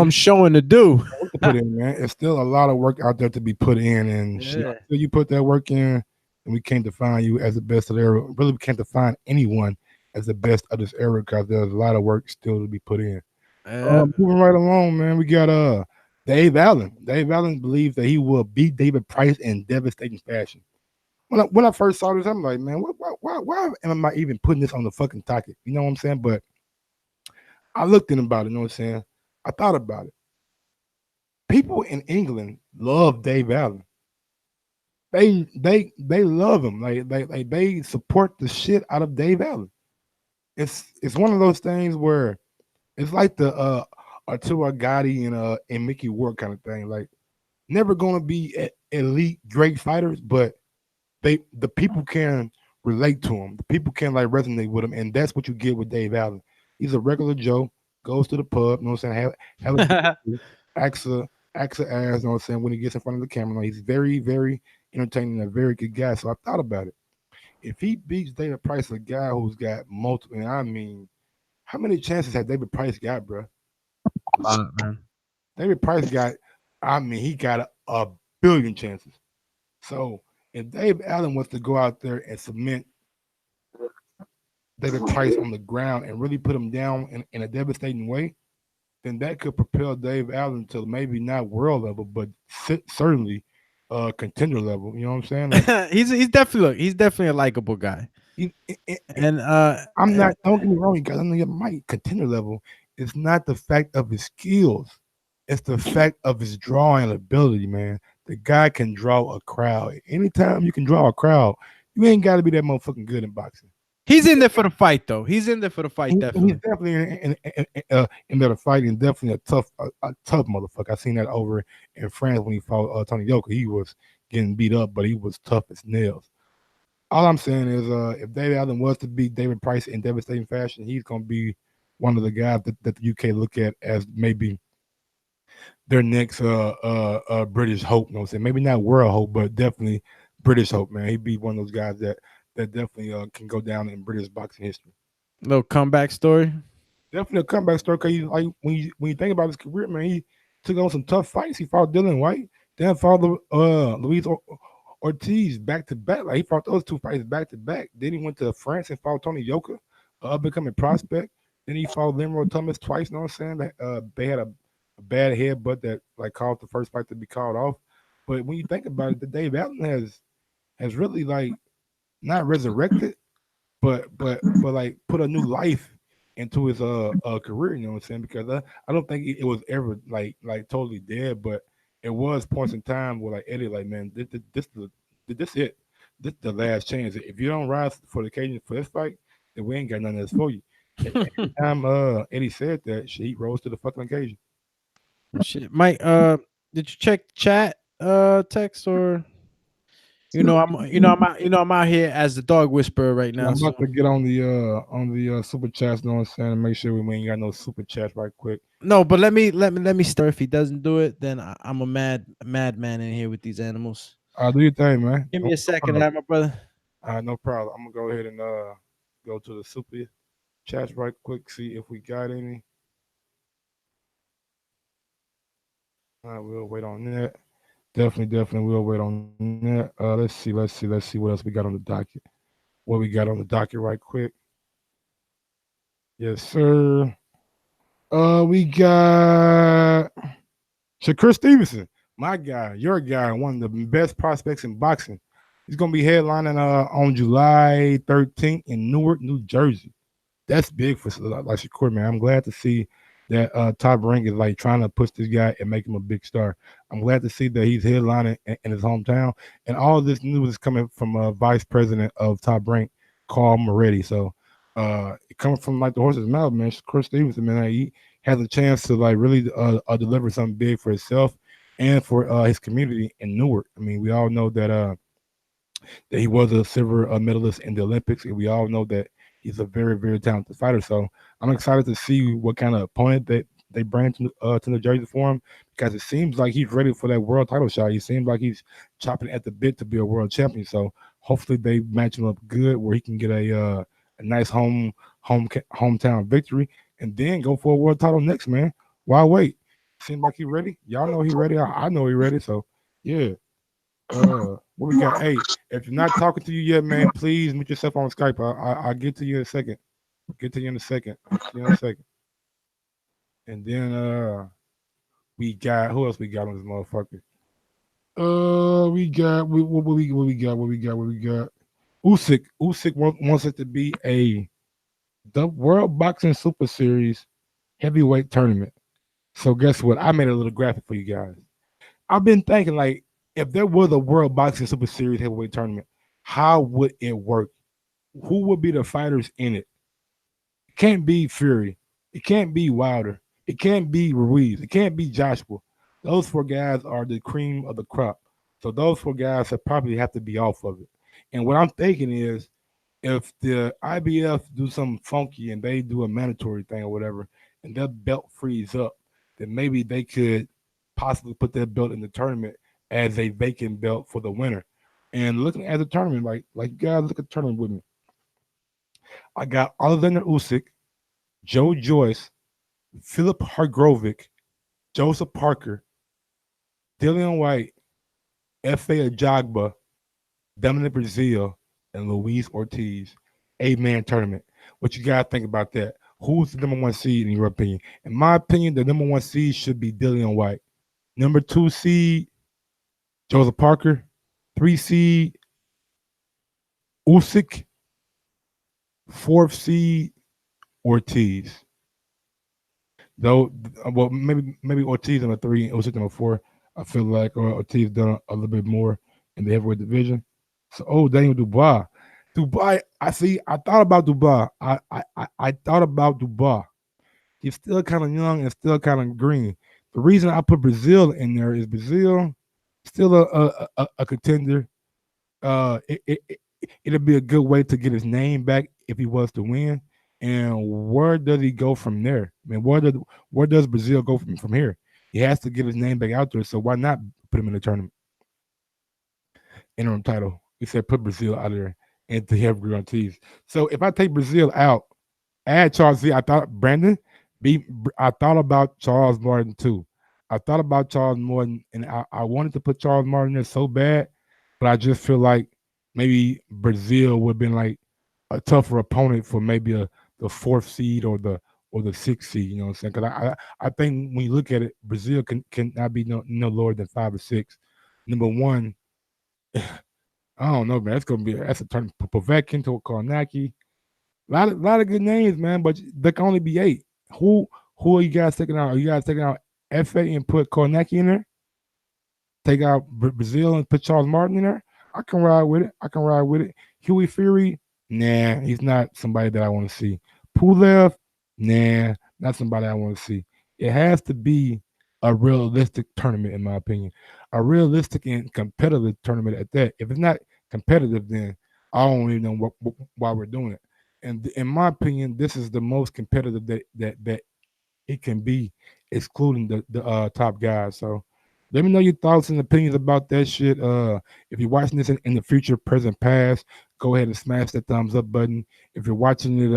showing to do.
To put in, man. It's still a lot of work out there to be put in, and shit, until you put that work in, and we can't define you as the best of the era. Really, we can't define anyone as the best of this era because there's a lot of work still to be put in. Moving right along, man. We got Dave Allen. Dave Allen believes that he will beat David Price in devastating fashion. When I first saw this, I'm like, man, why am I even putting this on the fucking docket? You know what I'm saying? But I looked in about it, you know what I'm saying? I thought about it. People in England love Dave Allen. They love him. Like they support the shit out of Dave Allen. It's one of those things where it's like the Arturo Gatti and Mickey Ward kind of thing. Like, never gonna be elite great fighters, but the people can relate to him. The people can like resonate with him, and that's what you get with Dave Allen. He's a regular Joe, goes to the pub, you know what I'm saying? Acts a ass, you know what I'm saying, when he gets in front of the camera. He's very, very entertaining, a very good guy. So I thought about it. If he beats David Price, a guy who's got multiple, and I mean, how many chances has David Price got, bro?
A lot, man.
David Price got, he got a billion chances. So if Dave Allen wants to go out there and cement David Price on the ground and really put him down in a devastating way, then that could propel Dave Allen to maybe not world level, but certainly contender level. You know what I'm saying? Like,
he's definitely a likable guy.
I'm not. Don't get me wrong, you guys. I know you might contender level. It's not the fact of his skills; it's the fact of his drawing ability, man. The guy can draw a crowd. Anytime you can draw a crowd, you ain't got to be that motherfucking good in boxing.
He's in there for the fight, though. He's in there for the fight, definitely.
He's definitely in there to fight, and definitely a tough motherfucker. I seen that over in France when he fought Tony Yoka. He was getting beat up, but he was tough as nails. All I'm saying is, if David Allen was to beat David Price in devastating fashion, he's gonna be one of the guys that the UK look at as maybe their next British hope. You know what I'm saying? Maybe not world hope, but definitely British hope, man. He'd be one of those guys that definitely can go down in British boxing history.
Little comeback story.
Definitely a comeback story. Cause like when you think about his career, man, he took on some tough fights. He fought Dylan Whyte, then fought Luis Ortiz back to back. Like he fought those two fights back to back. Then he went to France and fought Tony Yoka, up and coming prospect. Then he fought Leroy Thomas twice. You know what I'm saying? They had a bad headbutt that like caused the first fight to be called off. But when you think about it, the Dave Allen has really like not resurrected, but like put a new life into his career. You know what I'm saying? Because I don't think it was ever like totally dead, but it was points in time where like Eddie like, man, this it. This the last chance. If you don't rise for the occasion for this fight, then we ain't got nothing else for you. Every time Eddie said that, shit, he rose to the fucking occasion.
Shit, Mike. Did you check chat? Text or I'm out here as the dog whisperer right now.
I'm about to get on the super chats. You know what I'm saying? And make sure we ain't got no super chats right quick.
No, but let me start. If he doesn't do it, then I'm a madman in here with these animals.
Do your thing, man.
Give me a second, my brother.
No problem. I'm gonna go ahead and go to the super chats right quick. See if we got any. We'll wait on that. Definitely we'll wait on that. Let's see what else we got on the docket. What we got on the docket right quick. Yes, sir. We got Shakur Stevenson, my guy, your guy, one of the best prospects in boxing. He's gonna be headlining on July 13th in Newark, New Jersey. That's big for like Shakur, man. I'm glad to see that Top Rank is like trying to push this guy and make him a big star. I'm glad to see that he's headlining in his hometown, and all this news is coming from Vice President of Top Rank, Carl Moretti. So coming from like the horse's mouth, man, Chris Stevenson, man, he has a chance to like really deliver something big for himself and for his community in Newark. I mean, we all know that he was a silver medalist in the Olympics, and we all know that he's a very, very talented fighter. So I'm excited to see what kind of opponent that they bring to New Jersey for him, because it seems like he's ready for that world title shot. He seems like he's chopping at the bit to be a world champion. So hopefully they match him up good where he can get a nice hometown victory and then go for a world title next, man. Why wait? Seems like he's ready. Y'all know he's ready. I know he's ready. So yeah. What we got? Hey, if you're not talking to you yet, man, please meet yourself on Skype. I'll get to you in a second. And then we got who else we got on this motherfucker? We got what we got? Usyk wants it to be the World Boxing Super Series heavyweight tournament. So guess what? I made a little graphic for you guys. I've been thinking, like, if there was a World Boxing Super Series heavyweight tournament, how would it work? Who would be the fighters in it? It can't be Fury. It can't be Wilder. It can't be Ruiz. It can't be Joshua. Those four guys are the cream of the crop. So those four guys probably have to be off of it. And what I'm thinking is, if the IBF do something funky and they do a mandatory thing or whatever, and that belt frees up, then maybe they could possibly put that belt in the tournament as a vacant belt for the winner. And looking at the tournament, like guys, look at the tournament with me. I got Alexander Usyk, Joe Joyce, Philip Hrgovic, Joseph Parker, Dillian Whyte, F.A. Ajagba, Dominic Brazil, and Luis Ortiz. 8-man tournament. What you gotta think about that? Who's the number one seed in your opinion? In my opinion, the number one seed should be Dillian Whyte. Number 2 seed, Joseph Parker. 3 seed, Usyk. 4th seed, Ortiz. Though, well, maybe Ortiz number 3, Usyk number 4. I feel like Ortiz done a little bit more in the heavyweight division. So, Daniel Dubois. I thought about Dubois. I thought about Dubois. He's still kind of young and still kind of green. The reason I put Brazil in there is Brazil still a contender. It'll be a good way to get his name back if he was to win. And where does he go from there? I mean, where does Brazil go from here? He has to get his name back out there. So why not put him in the tournament? Interim title. He said put Brazil out there and to have guarantees. So if I take Brazil out, add Charles Z. I thought about Charles Martin too. I thought about Charles Martin, and I wanted to put Charles Martin there so bad, but I just feel like maybe Brazil would have been like a tougher opponent for maybe the fourth seed or the sixth seed. You know what I'm saying? Because I think when you look at it, Brazil cannot be no lower than 5 or 6. Number one, I don't know, man. That's a turn. Povetkin to Kornacki. Lot of good names, man, but there can only be 8. Who are you guys taking out? Are you guys taking out FA and put Kornacki in there? Take out Brazil and put Charles Martin in there? I can ride with it. Huey Fury, nah, he's not somebody that I want to see. Pulev, nah, not somebody I want to see. It has to be a realistic tournament, in my opinion. A realistic and competitive tournament at that. If it's not competitive, then I don't even know why we're doing it. And in my opinion, this is the most competitive that it can be, excluding the top guys. So let me know your thoughts and opinions about that shit. If you're watching this in the future, present, past, go ahead and smash that thumbs up button. If you're watching it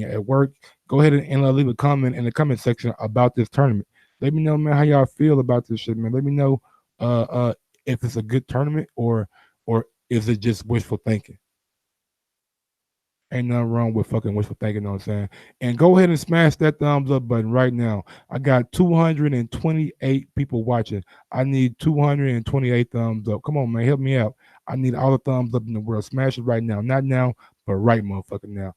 at work, go ahead and leave a comment in the comment section about this tournament. Let me know, man, how y'all feel about this shit, man. Let me know if it's a good tournament or is it just wishful thinking. Ain't nothing wrong with fucking wishful thinking, you know what I'm saying? And go ahead and smash that thumbs up button right now. I got 228 people watching. I need 228 thumbs up. Come on, man, help me out. I need all the thumbs up in the world. Smash it right now. Not now, but right motherfucker now.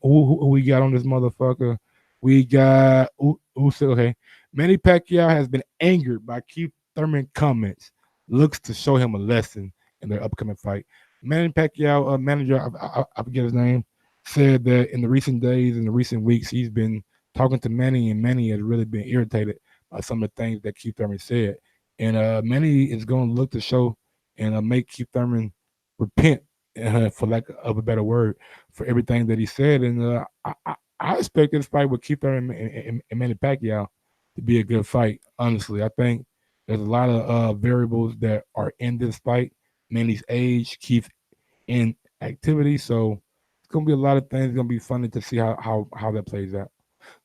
Who we got on this motherfucker? We got who said okay. Manny Pacquiao has been angered by Keith Thurman comments. Looks to show him a lesson in their upcoming fight. Manny Pacquiao manager, I forget his name, said that in the recent days, in the recent weeks, he's been talking to Manny, and Manny has really been irritated by some of the things that Keith Thurman said. And Manny is going to look to show and make Keith Thurman repent, for lack of a better word, for everything that he said. And I expect this fight with Keith Thurman and Manny Pacquiao to be a good fight. Honestly, I think there's a lot of variables that are in this fight. Manny's age, Keith in activity. So it's gonna be a lot of things. It's gonna be funny to see how that plays out.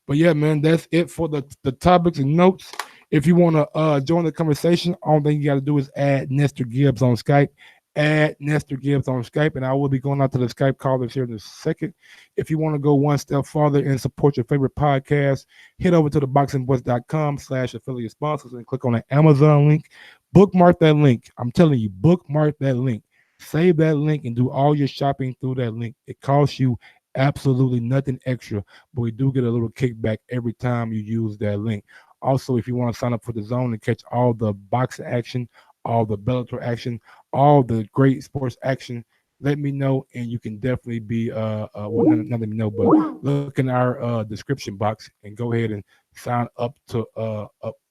But yeah, man, that's it for the topics and notes. If you want to join the conversation, all thing you got to do is add Nestor Gibbs on Skype. Add Nestor Gibbs on Skype, and I will be going out to the Skype callers here in a second. If you want to go one step farther and support your favorite podcast, head over to theboxingboys.com/affiliate sponsors and click on the Amazon link. Bookmark that link. I'm telling you, bookmark that link. Save that link and do all your shopping through that link. It costs you absolutely nothing extra, but we do get a little kickback every time you use that link. Also, if you want to sign up for the zone and catch all the boxing action, all the Bellator action, all the great sports action, let me know, and you can definitely be well, not let me know, but look in our description box and go ahead and sign up to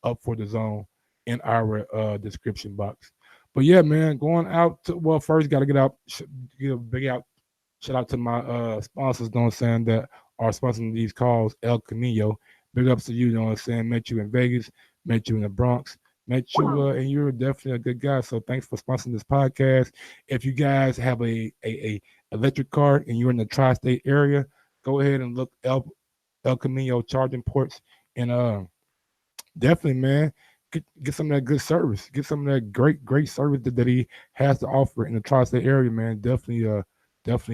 up for the zone in our description box. But yeah, man, going out to, well, first got to get a big shout out to my sponsors, you know what I'm saying, that are sponsoring these calls, El Camino. Big ups to you, you know what I'm saying. Met you in Vegas, met you in the Bronx, met you, and you're definitely a good guy. So thanks for sponsoring this podcast. If you guys have a electric car and you're in the tri-state area, go ahead and look El Camino charging ports, and definitely, man, get some of that good service. Get some of that great service that he has to offer in the tri-state area, man. Definitely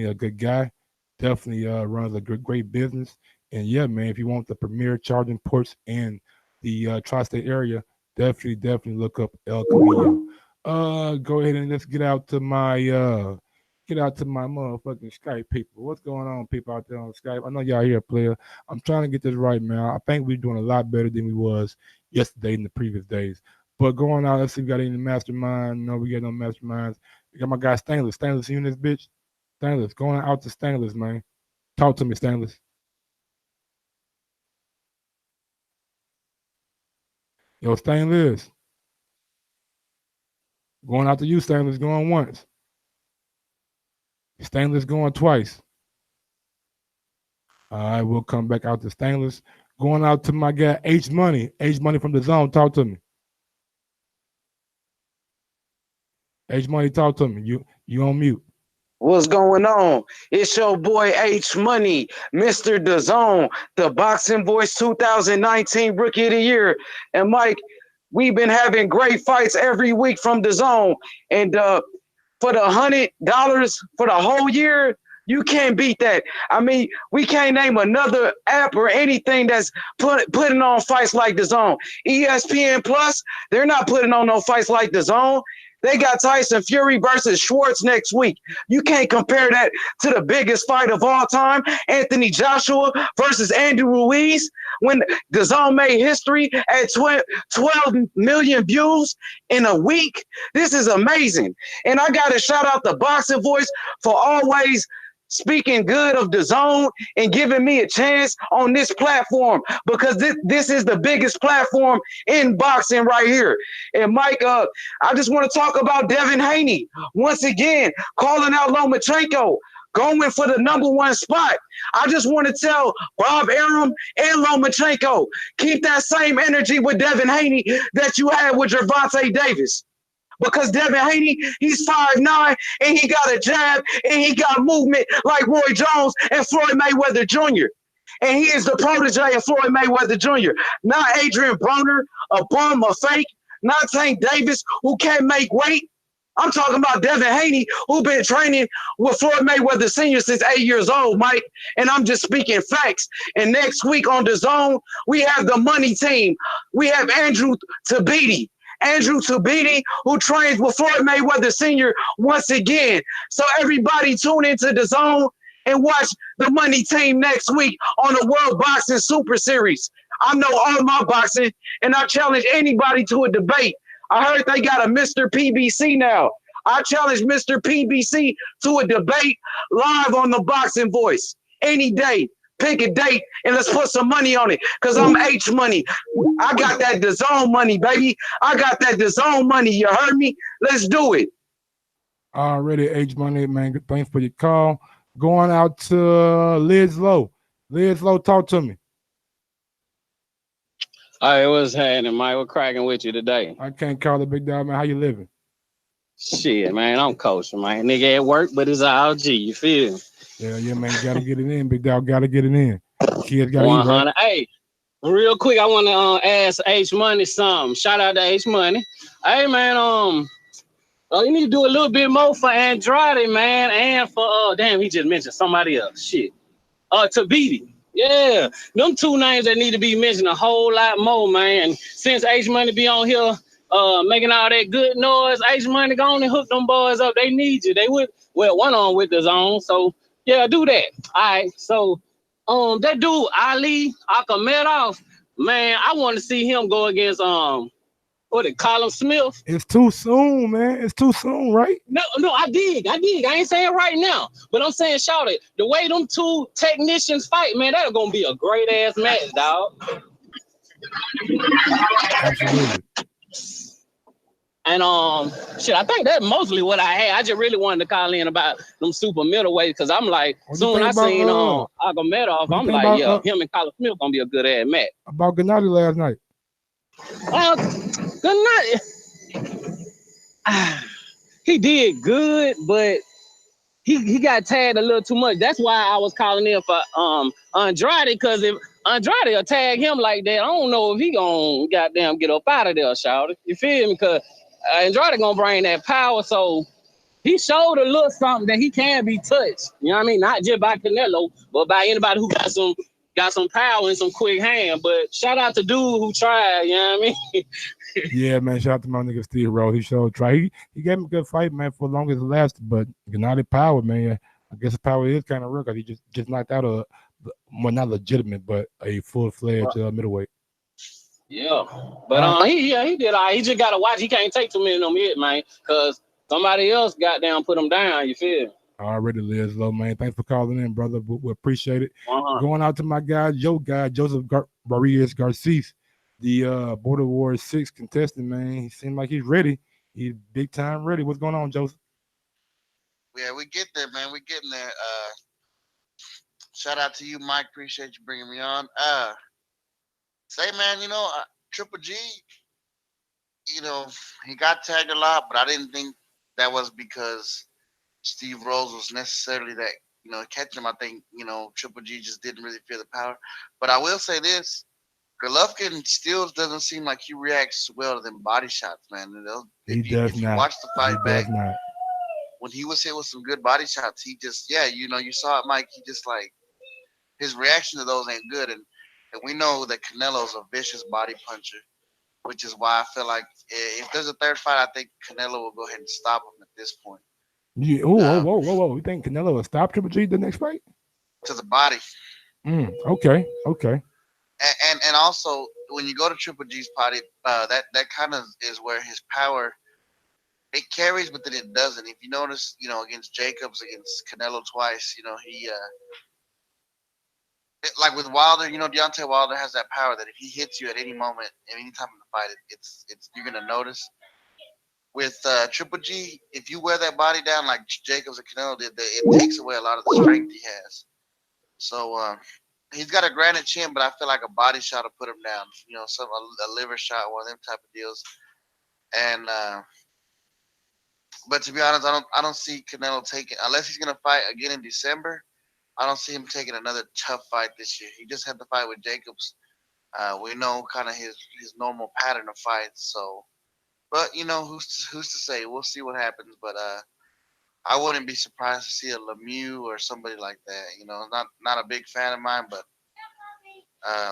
a good guy. Definitely runs a great business. And yeah, man, if you want the premier charging ports in the tri-state area, definitely look up El Camino. Go ahead and let's get out to my motherfucking Skype people. What's going on, people out there on Skype? I know y'all here, player. I'm trying to get this right, man. I think we're doing a lot better than we was yesterday and the previous days. But going out, let's see if we got any mastermind. No, we got no masterminds. We got my guy Stainless. Stainless, you in this bitch? Stainless, going out to Stainless, man. Talk to me, Stainless. Yo, Stainless. Going out to you, Stainless, going once. Stainless going twice. All right, we'll come back out to Stainless. Going out to my guy H Money. H Money from the Zone. Talk to me. H Money, talk to me. You on mute.
What's going on? It's your boy H Money, Mr. Dazn, the Boxing Voice 2019 Rookie of the Year. And Mike, we've been having great fights every week from Dazn. And for the $100 for the whole year, you can't beat that. I mean, we can't name another app or anything that's putting on fights like Dazn. ESPN Plus, they're not putting on no fights like Dazn. They got Tyson Fury versus Schwartz next week. You can't compare that to the biggest fight of all time, Anthony Joshua versus Andy Ruiz, when DAZN made history at 12 million views in a week. This is amazing. And I got to shout out the Boxing Voice for always speaking good of DAZN and giving me a chance on this platform, because this is the biggest platform in boxing right here. And Mike, I just want to talk about Devin Haney once again, calling out Lomachenko, going for the #1 spot. I just want to tell Bob Arum and Lomachenko, keep that same energy with Devin Haney that you had with Gervonta Davis. Because Devin Haney, he's 5'9", and he got a jab, and he got movement like Roy Jones and Floyd Mayweather Jr. And he is the protege of Floyd Mayweather Jr. Not Adrian Broner, a bum, a fake. Not Tank Davis, who can't make weight. I'm talking about Devin Haney, who been training with Floyd Mayweather Sr. since 8 years old, Mike. And I'm just speaking facts. And next week on DAZN, we have the money team. We have Andrew Tabiti, who trains with Floyd Mayweather Sr. once again. So everybody tune into DAZN and watch the money team next week on the World Boxing Super Series. I know all my boxing, and I challenge anybody to a debate. I heard they got a Mr. PBC now. I challenge Mr. PBC to a debate live on the Boxing Voice any day. Pick a date and let's put some money on it, because I'm H Money. I got that DAZN money, baby. I got that DAZN money. You heard me? Let's do it.
Already, H Money, man. Thanks for your call. Going out to Liz Lowe. Liz Lowe, talk to me.
All right, what's happening, Mike? What cracking with you today?
I can't call it, big dog, man. How you living?
Shit, man, I'm coaching, man. Nigga at work, but it's all G. You feel me?
Yeah, man. Gotta get it in, big dog. Gotta get it in. Kids gotta
100.
eat, right?
Hey, real quick, I want to ask H Money something. Shout out to H Money. Hey, man, you need to do a little bit more for Andrade, man, and for damn, he just mentioned somebody else. Shit, Tabiti. Yeah, them two names that need to be mentioned a whole lot more, man. Since H Money be on here making all that good noise, H Money go on and hook them boys up. They need you. They would, well, one on with DAZN. So yeah, do that. All right. So that dude Ali Akhmedov, man, I want to see him go against Colin Smith.
It's too soon, man. It's too soon, right?
No, I dig. I ain't saying right now, but I'm saying, shout it. The way them two technicians fight, man, that's gonna be a great ass match, dog.
Absolutely.
And shit, I think that's mostly what I had. I just really wanted to call in about them super middleweight, because I'm like, soon I seen Akhmedov, I'm like, yeah, him and Colin Smith gonna be a good ass match.
About Gennady last night.
Well, Gennady, he did good, but he got tagged a little too much. That's why I was calling in for Andrade, because if Andrade will tag him like that, I don't know if he gonna goddamn get up out of there, shout it. You feel me? Because Andrade gonna bring that power, so he showed a little something that he can be touched. You know what I mean? Not just by Canelo, but by anybody who got some power and some quick hand. But shout out to dude who tried, you know what I mean?
Yeah, man. Shout out to my nigga Steve Rose. He showed try. He gave him a good fight, man, for as long as it lasted. But Gennady power, man. I guess the power is kind of real, because he just knocked out well, not legitimate, but a full-fledged middleweight.
Yeah, but he did all right. He just gotta watch. He can't take too many of them hit, man, because somebody else got down, put him down. You feel?
Already, Liz Low, man. Thanks for calling in, brother. We appreciate it. Going out to my guy, Joseph Barrios Garces, the Border Wars 6 contestant, man. He seemed like he's ready. He's big time ready. What's going on, Joseph?
Yeah, we get there, man. We getting there. Shout out to you, Mike. Appreciate you bringing me on. Say, man, Triple G, he got tagged a lot, but I didn't think that was because Steve Rose was necessarily that, catching him. I think, Triple G just didn't really feel the power. But I will say this. Golovkin still doesn't seem like he reacts well to them body shots, man.
He does
if you
not.
watch the fight
He
back,
does not.
when he was hit with some good body shots, he just, you saw it, Mike. He just like, his reaction to those ain't good. And we know that Canelo's a vicious body puncher, which is why I feel like if there's a third fight, I think Canelo will go ahead and stop him at this point.
Whoa. You think Canelo will stop Triple G the next fight?
To the body.
Okay.
And also, when you go to Triple G's body, that kind of is where his power, it carries, but then it doesn't. If you notice, against Jacobs, against Canelo twice, he like with Wilder, Deontay Wilder has that power that if he hits you at any moment, at any time in the fight, it's you're gonna notice. With Triple G, if you wear that body down like Jacobs and Canelo did, it takes away a lot of the strength he has. So he's got a granite chin, but I feel like a body shot will put him down. A liver shot, one of them type of deals. And but to be honest, I don't see Canelo taking, unless he's gonna fight again in December. I don't see him taking another tough fight this year. He just had the fight with Jacobs. We know kind of his normal pattern of fights. So, but who's to say? We'll see what happens. But I wouldn't be surprised to see a Lemieux or somebody like that. Not a big fan of mine, but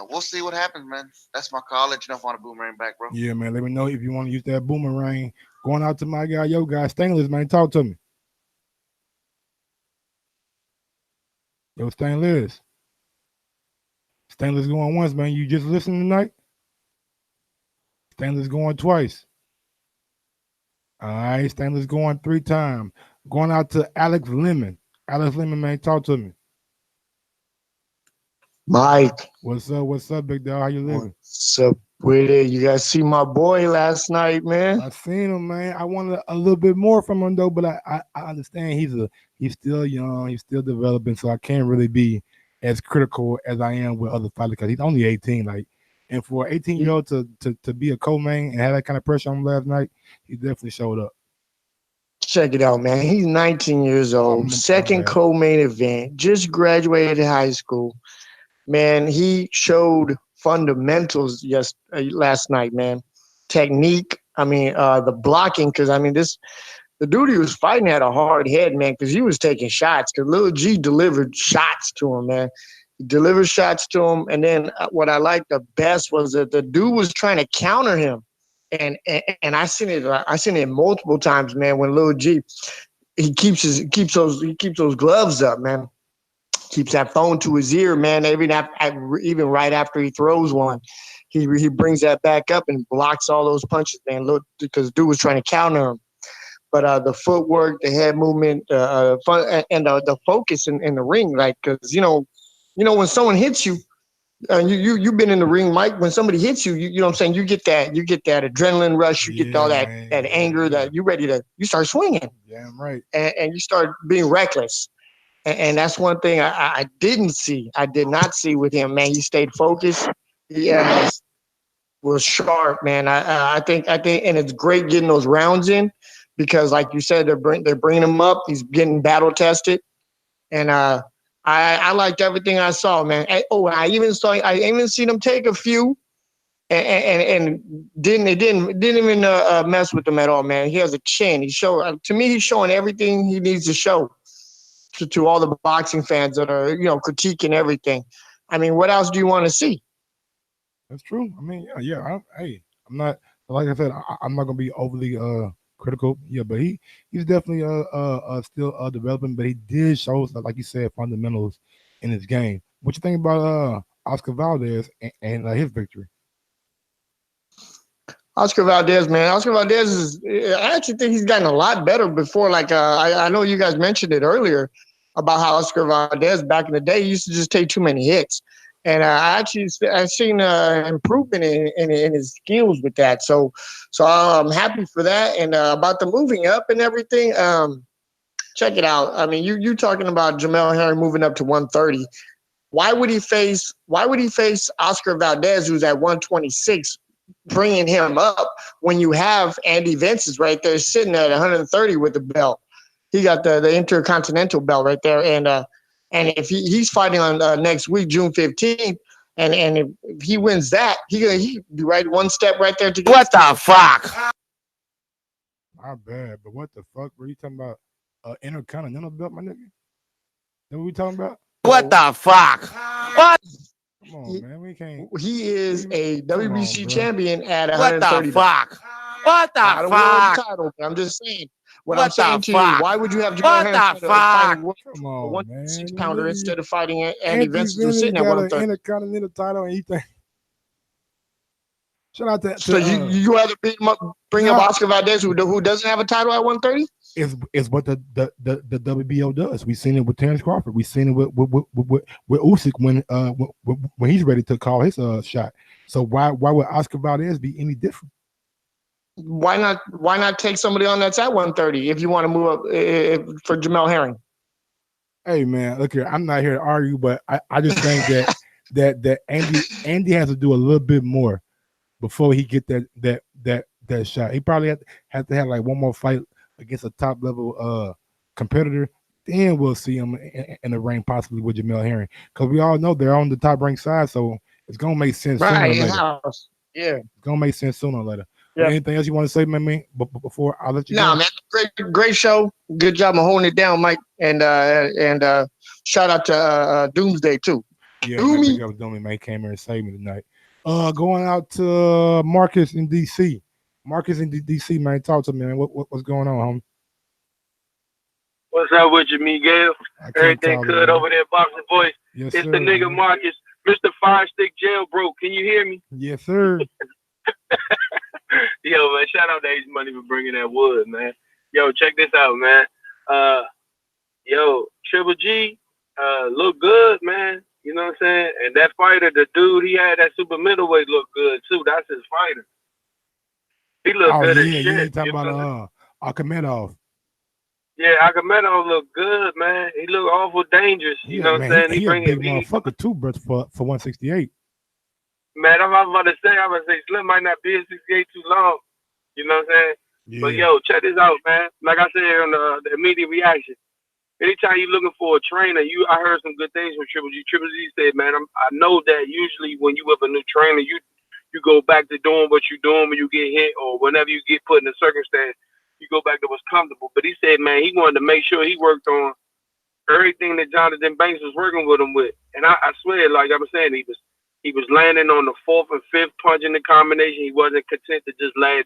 we'll see what happens, man. That's my call. I'll let you know if I want to boomerang back, bro.
Yeah, man. Let me know if you want to use that boomerang. Going out to my guy, Stainless, man. Talk to me. Yo, Stainless. Stainless going once, man. You just listened tonight? Stainless going twice. All right, Stainless going 3 times. Going out to Alex Lemon. Alex Lemon, man, talk to me.
Mike.
What's up, big dog? How you living?
What's up with it? You guys see my boy last night, man?
I seen him, man. I wanted a little bit more from him, though, but I understand he's still young. He's still developing, so I can't really be as critical as I am with other fighters because he's only 18. And for an 18-year-old to be a co-main and have that kind of pressure on him last night, he definitely showed up.
Check it out, man. He's 19 years old. Second co-main event. Just graduated high school. Man, he showed fundamentals last night, man. Technique. The blocking, because the dude he was fighting had a hard head, man, because he was taking shots. Because Lil G delivered shots to him, man. He delivered shots to him, and then what I liked the best was that the dude was trying to counter him, and I seen it multiple times, man. When Lil G, he keeps those gloves up, man. Keeps that phone to his ear, man. Even right after he throws one, he brings that back up and blocks all those punches, man. Look, because dude was trying to counter him. But the footwork, the head movement, and the focus in the ring, like, because when someone hits you, you've been in the ring, Mike. When somebody hits you, you know what I'm saying. You get that adrenaline rush. You get all that anger that you start swinging.
Yeah, right.
And you start being reckless. And that's one thing I didn't see. I did not see with him, man. He stayed focused. He was sharp, man. I think, and it's great getting those rounds in because, like you said, they're bringing him up. He's getting battle tested, and I liked everything I saw, man. I even seen him take a few, and didn't even mess with him at all, man. He has a chin. He's showing everything he needs to show. To all the boxing fans that are, critiquing everything. What else do you want to see?
That's true. I'm not, like I said, I'm not gonna be overly critical. Yeah, but he's definitely still developing. But he did show, like you said, fundamentals in his game. What you think about Oscar Valdez and his victory?
Oscar Valdez, man. Oscar Valdez I actually think he's gotten a lot better before. Like, I know you guys mentioned it earlier about how Oscar Valdez back in the day used to just take too many hits. And I've seen improvement in his skills with that. So I'm happy for that. And about the moving up and everything, check it out. You talking about Jamel Herring moving up to 130. Why would he face Oscar Valdez, who's at 126, bringing him up when you have Andy Vince's right there sitting at 130 with the belt? He got the Intercontinental belt right there, and if he's fighting on next week, June 15th, and if he wins that, he be right one step right there to get.
What the fuck?
Not bad, but what the fuck were you talking about? Intercontinental belt, my nigga? That what we talking about?
What the fuck? What?
Come on, man. We can't.
He is a WBC champion at
What
130.
the fuck? What the
Not a
fuck?
world title. I'm just saying. What
What
I'm saying
the
to you,
fuck?
why would you have
What
Jamal
the
Hearn
fuck?
Come on, man.
106-pounder instead of fighting Andy
Andy
Vince, who's
Vince
sitting at
got an
130?
Intercontinental title, and he think. Shout out to
So you rather bring up Oscar Valdez, who doesn't have a title at 130?
Is what the WBO does. We've seen it with Terrence Crawford. We've seen it with Usyk when he's ready to call his shot. So why would Oscar Valdez be any different?
Why not take somebody on that's at 130 if you want to move up for Jamel Herring?
Hey man, look here. I'm not here to argue, but I just think that Andy has to do a little bit more before he get that shot. He probably have to have like one more fight against a top level competitor. Then we'll see him in the ring possibly with Jamel Herring, because we all know they're on the top ranked side, so it's gonna make sense sooner or later.
Yeah,
it's gonna make sense sooner or later.
Yeah.
Anything else you want to say, man? Before I let you go?
Nah, man, great show. Good job of holding it down, Mike. And shout out to Doomsday too.
Yeah, Doomy, man, came here and saved me tonight. Going out to Marcus in DC. Marcus in DC, man, talk to me, man. What's going on, homie?
What's up with you, Miguel? Everything good over there, Boxing Voice.
Yes,
it's
sir,
the nigga
man.
Marcus, Mr. Fire Stick Jailbroke. Can you hear me?
Yes, sir.
Yo, man, shout out to Ace Money for bringing that wood, man. Yo, check this out, man. Triple G, look good, man. You know what I'm saying? And that fighter, the dude he had that super middleweight look good too. That's his fighter. He looked good as shit.
Yeah, you talking about Akhmedov.
Yeah, Akhmedov look good, man. He look awful dangerous. You know what I'm saying?
He a big motherfucker too, bro, for 168.
Man, I was about to say Slim might not be at 68 too long. You know what I'm saying?
Yeah.
But yo, check this out, man. Like I said on the immediate reaction. Anytime you're looking for a trainer, I heard some good things from Triple G. Triple G said, man, I know that usually when you have a new trainer, you go back to doing what you're doing when you get hit or whenever you get put in a circumstance, you go back to what's comfortable. But he said, man, he wanted to make sure he worked on everything that Jonathan Banks was working with him with. And I swear, like I was saying, he was landing on the fourth and fifth punch in the combination. He wasn't content to just land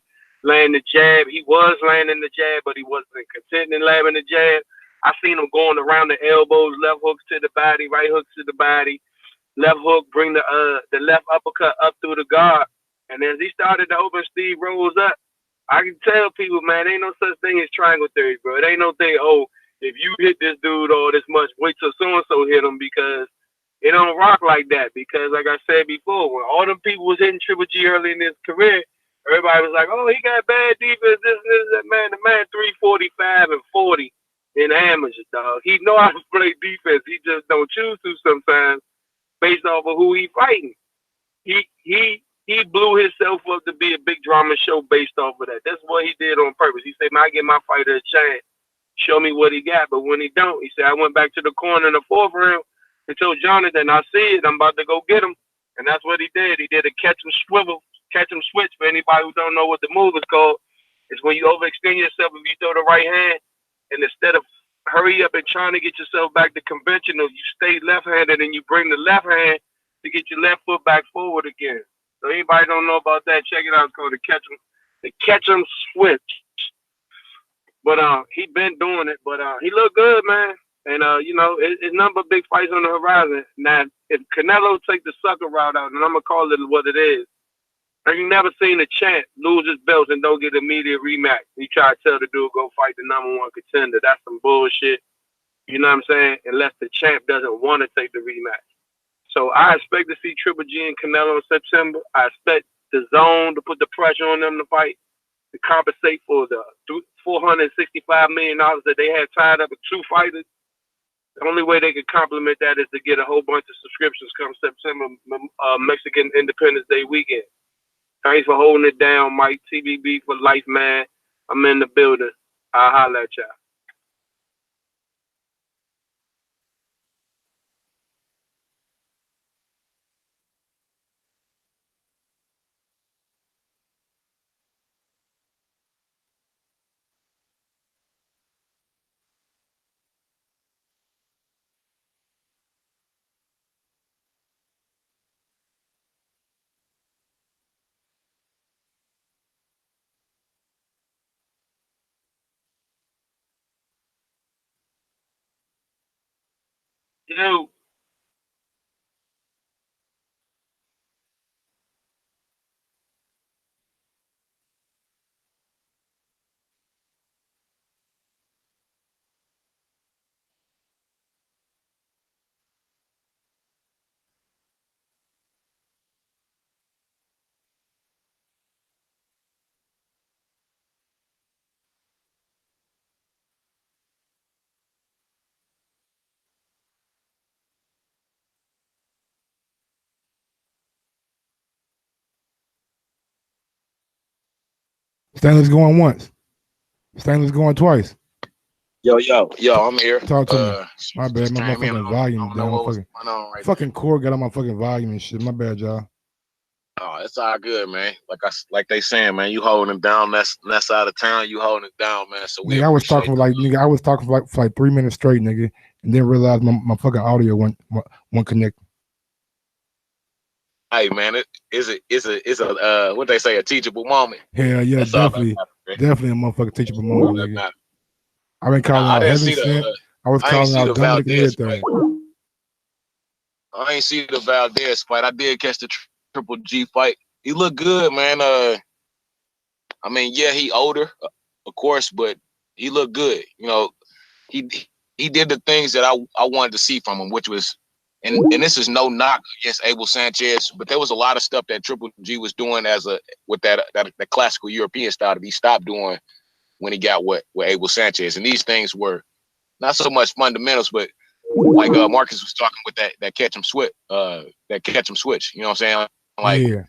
the jab. He was landing the jab, but he wasn't content in landing the jab. I seen him going around the elbows, left hooks to the body, right hooks to the body, left hook, bring the left uppercut up through the guard. And as he started to open Steve Rose up, I can tell people, man, ain't no such thing as triangle theory, bro. It ain't no thing, if you hit this dude all this much, wait till so-and-so hit him, because it don't rock like that. Because like I said before, when all them people was hitting Triple G early in his career, everybody was like, oh, he got bad defense, this, that, man. The man 345 and 40 in amateur, dog. He know how to play defense. He just don't choose to sometimes based off of who he fighting. He blew himself up to be a big drama show based off of that. That's what he did on purpose. He said, man, I give my fighter a chance. Show me what he got. But when he don't, he said, I went back to the corner in the fourth round and told Jonathan, I see it. I'm about to go get him. And that's what he did. He did a catch him switch. For anybody who don't know what the move is called, it's when you overextend yourself if you throw the right hand. And instead of hurry up and trying to get yourself back to conventional, you stay left-handed and you bring the left hand to get your left foot back forward again. So anybody don't know about that, check it out. It's called the catch 'em switch. But he been doing it. But he looked good, man. And it's nothing but big fights on the horizon. Now, if Canelo take the sucker route out, and I'm gonna call it what it is, I ain't never seen a champ lose his belts and don't get immediate rematch. He try to tell the dude go fight the number one contender. That's some bullshit. You know what I'm saying? Unless the champ doesn't want to take the rematch. So I expect to see Triple G and Canelo in September. I expect the zone to put the pressure on them to fight, to compensate for the $465 million that they had tied up with two fighters. The only way they could complement that is to get a whole bunch of subscriptions come September, Mexican Independence Day weekend. Thanks for holding it down, Mike. TBB for life, man. I'm in the building. I'll holler at y'all. Yo.
Stanley's going once. Stanley's going twice.
Yo, I'm here.
Talk to me. My bad, my
came in.
motherfucking volume
I don't know
down.
what was
Fucking,
going on right
fucking cord got on my fucking volume and shit. My bad, y'all.
Oh, it's all good, man. Like they saying, man, you holding it down. That's side of town. You holding it down, man. So we
Nigga, I was talking for like 3 minutes straight, nigga, and then realized my fucking audio won't connect.
Hey, man, it's a what they say, a teachable moment.
Hell yeah,
That's
definitely a motherfucking teachable moment, nigga. I've been calling out Heaven Sent. I was calling out Dominic and everything.
I ain't see the Valdez fight. I did catch the Triple G fight. He looked good, man. I mean, yeah, he older, of course, but he looked good. You know, he did the things that I wanted to see from him, which was, and this is no knock against Abel Sanchez, but there was a lot of stuff that Triple G was doing with that classical European style that he stopped doing when he got with Abel Sanchez. And these things were not so much fundamentals, but like Marcus was talking with that catch him switch, You know what I'm saying? Like,
yeah.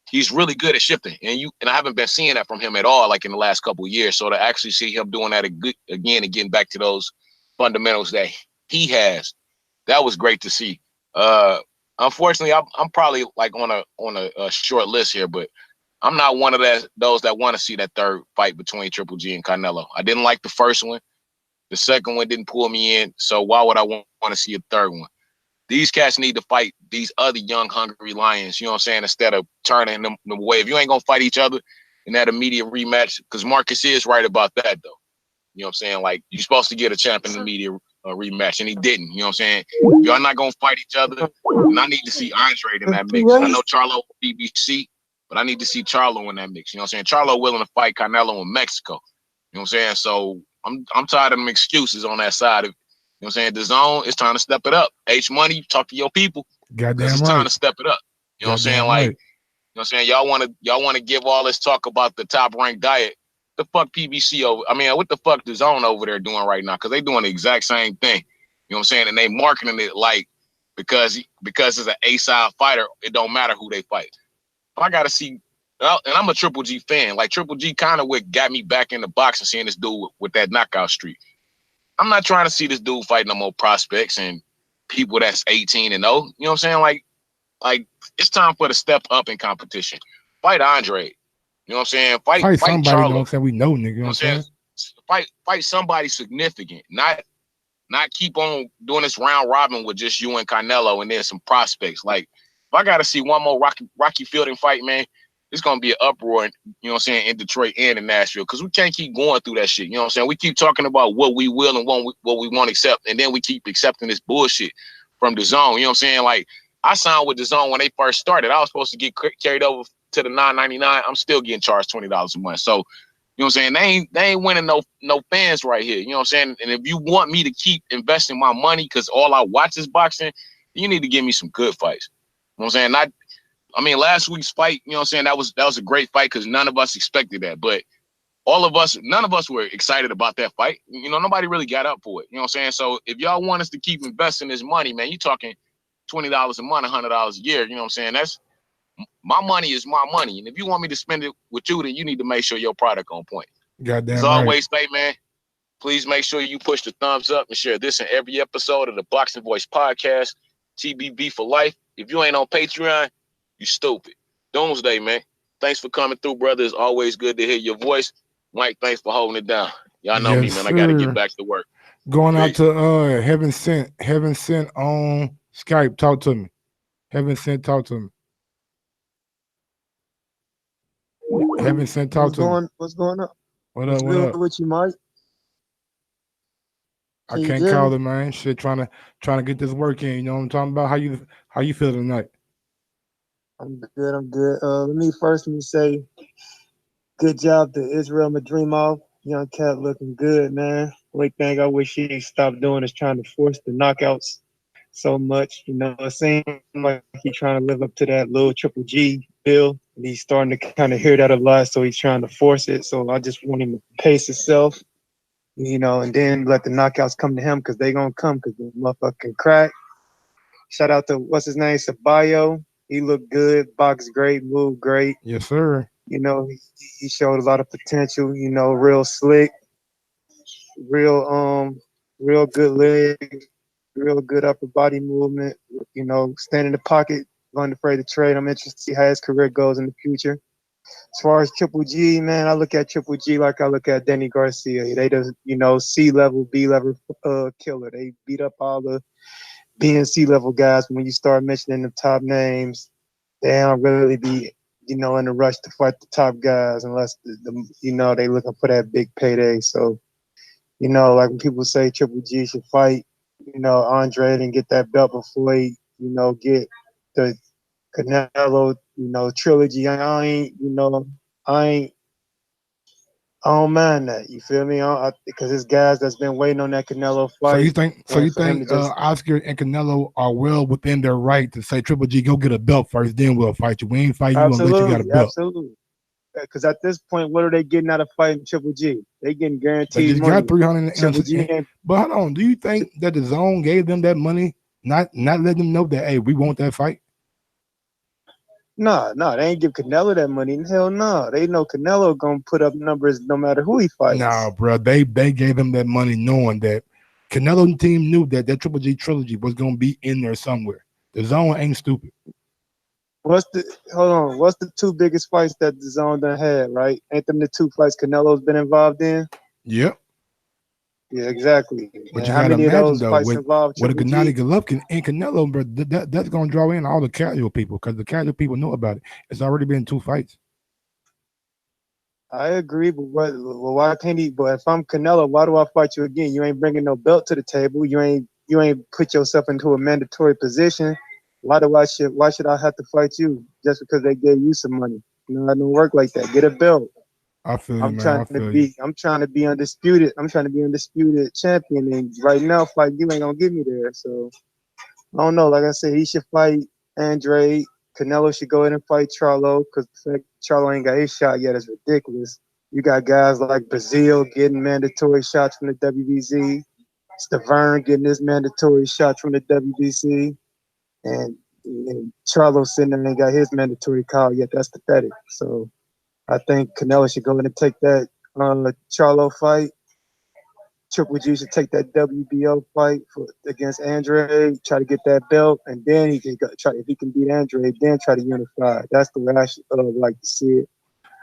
He's really good at shifting, and I haven't been seeing that from him at all, like in the last couple of years. So to actually see him doing that again and getting back to those fundamentals that he has, that was great to see. Unfortunately, I'm probably like on a short list here, but I'm not one of those that want to see that third fight between Triple G and Canelo. I didn't like the first one. The second one didn't pull me in. So why would I want to see a third one? These cats need to fight these other young, hungry lions, you know what I'm saying, instead of turning them away. If you ain't going to fight each other in that immediate rematch, because Marcus is right about that, though. You know what I'm saying? Like, you're supposed to get a champ in the immediate rematch, and he didn't. You know what I'm saying? Y'all not going to fight each other, and I need to see Andre in that mix. I know Charlo BBC, but I need to see Charlo in that mix. You know what I'm saying? Charlo willing to fight Canelo in Mexico. You know what I'm saying? So I'm tired of them excuses on that side of. You know what I'm saying? Dazn, it's time to step it up. H Money, talk to your people.
Goddamn
right. It's time to step it up. You know what I'm saying? Like,
right.
You know what I'm saying? Y'all wanna give all this talk about the top ranked diet. The fuck PBC over? I mean, what the fuck Dazn over there doing right now? Because they doing the exact same thing. You know what I'm saying? And they marketing it like because it's an A-side fighter, it don't matter who they fight. I gotta see, and I'm a Triple G fan. Like Triple G kind of what got me back in the box and seeing this dude with that knockout streak. I'm not trying to see this dude fight no more prospects and people that's 18 and 0. You know what I'm saying? Like it's time for the step up in competition. Fight Andre. You know what I'm saying? Fight
somebody.
Charlo.
You know what I'm saying? We know, nigga. You know what I'm saying?
Fight somebody significant. Not keep on doing this round robin with just you and Canelo and then some prospects. Like if I gotta see one more Rocky Fielding fight, man, it's gonna be an uproar, you know what I'm saying, in Detroit and in Nashville, because we can't keep going through that shit. You know what I'm saying? We keep talking about what we will and what we won't accept, and then we keep accepting this bullshit from Dazn. You know what I'm saying? Like I signed with Dazn when they first started. I was supposed to get carried over to the $9.99. I'm still getting charged $20 a month. So you know what I'm saying? They ain't winning no fans right here. You know what I'm saying? And if you want me to keep investing my money because all I watch is boxing, you need to give me some good fights. You know what I'm saying? I mean, last week's fight, you know what I'm saying, that was a great fight because none of us expected that. But all of us, none of us were excited about that fight. You know, nobody really got up for it. You know what I'm saying? So if y'all want us to keep investing this money, man, you talking $20 a month, $100 a year. You know what I'm saying? That's my money is my money. And if you want me to spend it with you, then you need to make sure your product on point.
Goddamn
As
right.
always say, man, please make sure you push the thumbs up and share this in every episode of the Boxing Voice podcast, TBV for life. If you ain't on Patreon, you stupid. Doomsday, man. Thanks for coming through, brother. It's always good to hear your voice. Mike, thanks for holding it down. Y'all know me, man. I got to get back to work.
Going out to Heaven Sent on Skype. Talk to me. Heaven Sent, talk to me. Heaven Sent, talk to me.
What's going on?
What up? What
good
up?
with you, Mike?
I can't call it, man. Shit, trying to get this work in. You know what I'm talking about? How you feel tonight?
I'm good. I'm good. Let me say, good job to Israel Madrimov. Young cat looking good, man. Only thing I wish he stopped doing is trying to force the knockouts so much. You know, it seems like he's trying to live up to that little Triple G bill. And he's starting to kind of hear that a lot, so he's trying to force it. So I just want him to pace himself, you know, and then let the knockouts come to him because they're going to come because the motherfucker can crack. Shout out to, what's his name, Ceballo. He looked good, boxed great, moved great.
Yes, sir.
You know, he showed a lot of potential, you know, real slick, real good leg, real good upper body movement, you know, stand in the pocket, unafraid to trade. I'm interested to see how his career goes in the future. As far as Triple G, man, I look at Triple G like I look at Danny Garcia. They just, you know, C-level, B-level killer. They beat up all the B and C-level guys. When you start mentioning the top names, they don't really be, you know, in a rush to fight the top guys unless, you know, they looking for that big payday. So, you know, like when people say Triple G should fight, you know, Andre and get that belt before he, you know, get the Canelo, you know, trilogy. I don't mind that. You feel me? Because there's guys that's been waiting on that Canelo fight.
So you think Oscar and Canelo are well within their right to say, Triple G, go get a belt first, then we'll fight you. We ain't fight you unless you got a belt.
Absolutely. Because at this point, what are they getting out of fighting Triple G? They getting guaranteed
They just
money.
got 300. But hold on, do you think that the zone gave them that money, not letting them know that, hey, we want that fight?
No, they ain't give Canelo that money. Hell no. They know Canelo gonna put up numbers no matter who he fights.
Nah, bro. They gave him that money knowing that Canelo team knew that Triple G trilogy was gonna be in there somewhere. The zone ain't stupid.
What's the two biggest fights that the zone done had, right? Ain't them the two fights Canelo's been involved in?
Yep.
Yeah, exactly.
But
and
you
how
gotta
many of
imagine
those
though,
fights
with
involved
a
Triple
Gennady
G?
Golovkin and Canelo, bro, that's gonna draw in all the casual people because the casual people know about it. It's already been 2 fights.
I agree, but why can't he? But if I'm Canelo, why do I fight you again? You ain't bringing no belt to the table. You ain't put yourself into a mandatory position. Why should I have to fight you just because they gave you some money? You know, it don't work like that. Get a belt.
I feel you,
I'm
man.
I'm trying to be undisputed. I'm trying to be undisputed champion, and right now, fight you ain't gonna get me there. So I don't know. Like I said, he should fight Andre. Canelo should go ahead and fight Charlo because the fact Charlo ain't got his shot yet is ridiculous. You got guys like Brazil getting mandatory shots from the WBC, Stavern getting his mandatory shots from the WBC, and Charlo sitting there ain't got his mandatory call yet. That's pathetic. So I think Canelo should go in and take that Charlo fight. Triple G should take that WBO fight against Andre, try to get that belt, and then he can try, if he can beat Andre, then try to unify. That's the way I should like to see it.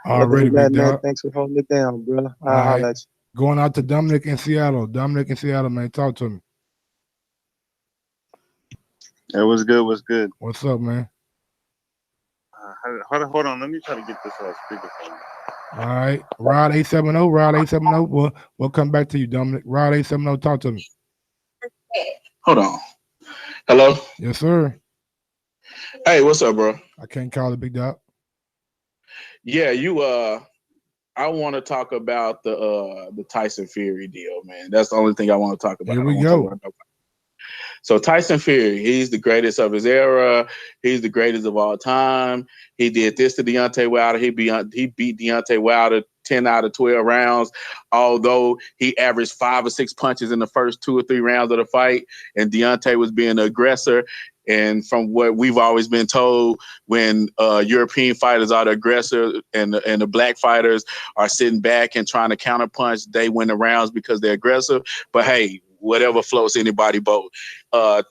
Already,
man,
big dog.
thanks for holding it down, bro.
All right.
Let you.
Going out to Dominic in Seattle. Dominic in Seattle, man. Talk to me.
Hey, what's good? What's good?
What's up, man?
Hold on. Let me try to get this speakerphone.
All right. Rod 870. Rod 870. We'll come back to you, Dominic. Rod 870. Talk to me.
Hold on. Hello?
Yes, sir.
Hey, what's up, bro?
I can't call it, big dog.
Yeah, I want to talk about the Tyson Fury deal, man. That's the only thing I want to talk about.
Here we go.
So Tyson Fury, he's the greatest of his era. He's the greatest of all time. He did this to Deontay Wilder. He beat Deontay Wilder 10 out of 12 rounds, although he averaged 5 or 6 punches in the first 2 or 3 rounds of the fight, and Deontay was being the aggressor. And from what we've always been told, when European fighters are the aggressor and the black fighters are sitting back and trying to counterpunch, they win the rounds because they're aggressive. But hey, whatever floats anybody boat.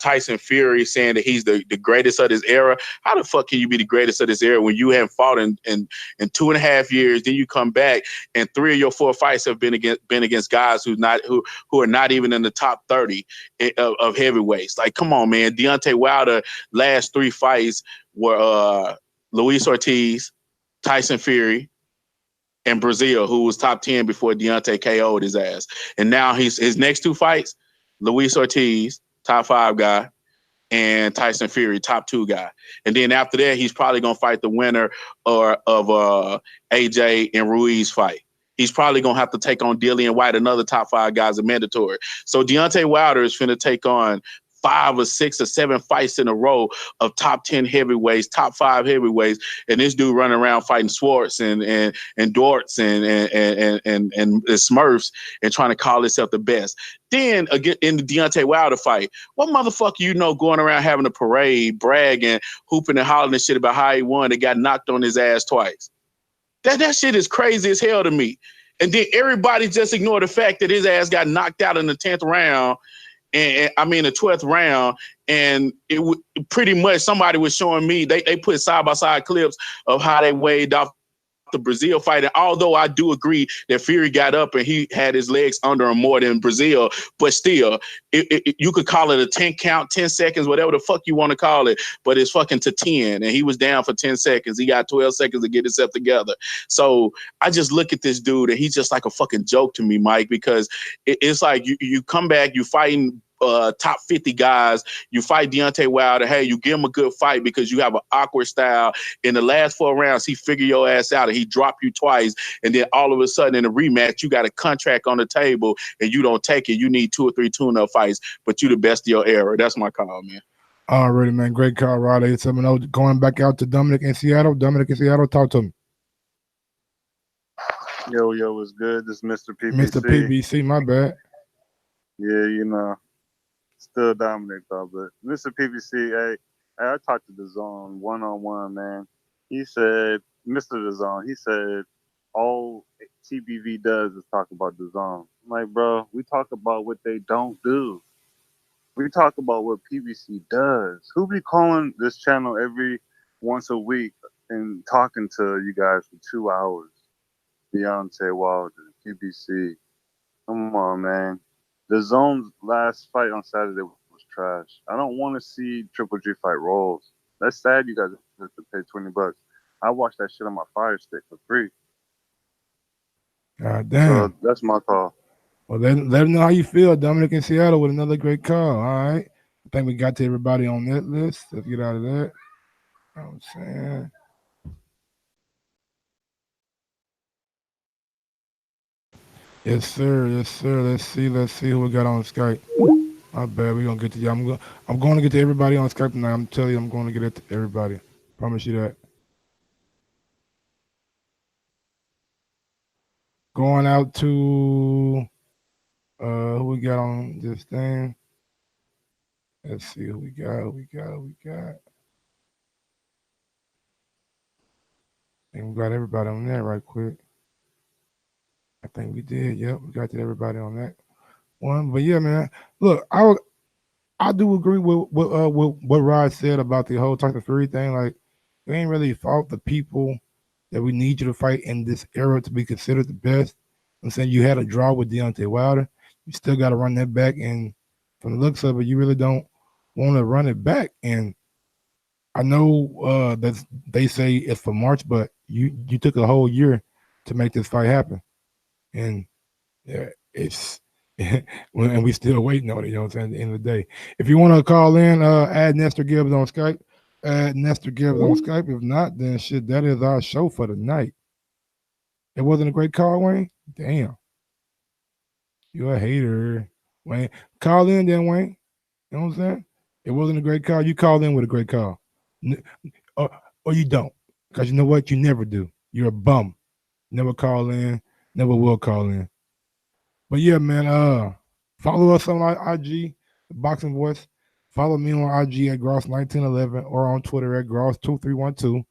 Tyson Fury saying that he's the greatest of this era. How the fuck can you be the greatest of this era when you haven't fought in 2.5 years? Then you come back and 3 of your 4 fights have been against guys who are not even in the top 30 of heavyweights. Like, come on, man. Deontay Wilder last 3 fights were Luis Ortiz, Tyson Fury, and Brazil, who was top 10 before Deontay KO'd his ass. And now his next 2 fights, Luis Ortiz, top 5 guy, and Tyson Fury, top 2 guy. And then after that, he's probably going to fight the winner of AJ and Ruiz fight. He's probably going to have to take on Dillian Whyte, another top 5 guys, are mandatory. So Deontay Wilder is finna take on 5 or 6 or 7 fights in a row of top 10 heavyweights, top 5 heavyweights, and this dude running around fighting Swartz and Dortz and Smurfs and trying to call himself the best. Then again in the Deontay Wilder fight, what motherfucker going around having a parade, bragging, hooping and hollering and shit about how he won and got knocked on his ass twice? That shit is crazy as hell to me. And then everybody just ignored the fact that his ass got knocked out in the 10th round. And I mean, the 12th round, and it pretty much somebody was showing me, they put side-by-side clips of how they waved off the Brazil fight. And although I do agree that Fury got up and he had his legs under him more than Brazil, but still, you could call it a 10 count, 10 seconds, whatever the fuck you want to call it, but it's fucking to 10. And he was down for 10 seconds. He got 12 seconds to get himself together. So I just look at this dude and he's just like a fucking joke to me, Mike, because it's like you come back, you fighting top 50 guys, you fight Deontay Wilder, hey, you give him a good fight because you have an awkward style. In the last 4 rounds, he figured your ass out and he dropped you twice, and then all of a sudden in a rematch, you got a contract on the table and you don't take it. You need 2 or 3 tune-up fights, but you the best of your era. That's my call, man.
Alrighty, man. Great call, Rod. 870. Going back out to Dominic in Seattle. Dominic in Seattle, talk to me.
Yo, what's good? This is Mr. PBC.
Mr. PBC, my bad.
Yeah, still Dominic though, but Mr. PBC, hey, I talked to Dazn one-on-one, man. He said, Mr. Dazn, he said, all TBV does is talk about Dazn. I'm like, bro, we talk about what they don't do. We talk about what PBC does. Who be calling this channel every once a week and talking to you guys for 2 hours? Deontay Wilder, PBC. Come on, man. The Zone's last fight on Saturday was trash. I don't want to see Triple G fight Rolls. That's sad you guys have to pay $20. I watched that shit on my Fire Stick for free.
God damn.
So that's my call.
Well, let them know how you feel. Dominic in Seattle with another great call. All right. I think we got to everybody on that list. Let's get out of that. You know what I'm saying? Yes, sir. Yes, sir. Let's see who we got on Skype. My bad. We're gonna get to you. I'm going to get to everybody on Skype tonight. I'm telling you, I'm going to get it to everybody. Promise you that. Going out to who we got on this thing. Let's see who we got. I think we got everybody on there right quick. I think we did. Yep, we got to everybody on that one. But yeah, man. Look, I do agree with what Rod said about the whole Tyson Fury thing. Like, we ain't really fought the people that we need you to fight in this era to be considered the best. I'm saying you had a draw with Deontay Wilder. You still got to run that back, and from the looks of it, you really don't want to run it back. And I know that they say it's for March, but you took a whole year to make this fight happen. And yeah, it's and we still waiting on it, you know what I'm saying, at the end of the day. If you want to call in, add Nestor Gibbs on Skype. Add Nestor Gibbs on Skype. If not, then shit, that is our show for the night. It wasn't a great call, Wayne? Damn. You're a hater, Wayne. Call in then, Wayne. You know what I'm saying? It wasn't a great call. You called in with a great call. Or you don't. Because you know what? You never do. You're a bum. Never call in Never will call in. But yeah, man, follow us on our IG, the Boxing Voice. Follow me on IG at Gross1911 or on Twitter at Gross2312.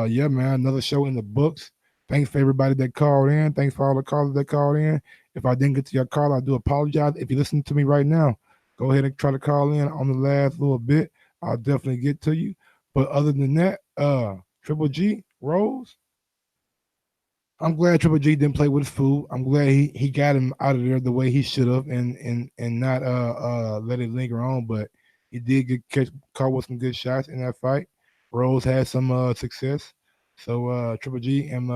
Yeah, man, another show in the books. Thanks for everybody that called in. Thanks for all the callers that called in. If I didn't get to your call, I do apologize. If you're listening to me right now, go ahead and try to call in on the last little bit. I'll definitely get to you. But other than that, Triple G, Rose, I'm glad Triple G didn't play with his food. I'm glad he got him out of there the way he should have and not let it linger on. But he did get caught with some good shots in that fight. Rose had some success. So Triple G and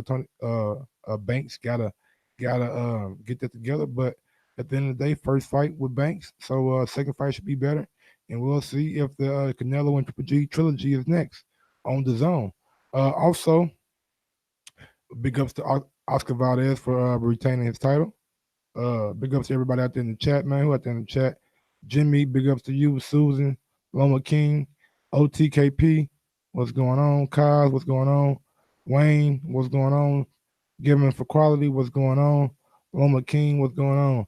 Tony Banks gotta get that together. But at the end of the day, first fight with Banks. So second fight should be better. And we'll see if the Canelo and Triple G trilogy is next on Dazn. Also, big ups to Oscar Valdez for retaining his title. Big ups to everybody out there in the chat, man. Who out there in the chat? Jimmy, big ups to you, Susan, Loma King, OTKP, what's going on? Kaz, what's going on? Wayne, what's going on? Giving for quality, what's going on? Loma King, what's going on?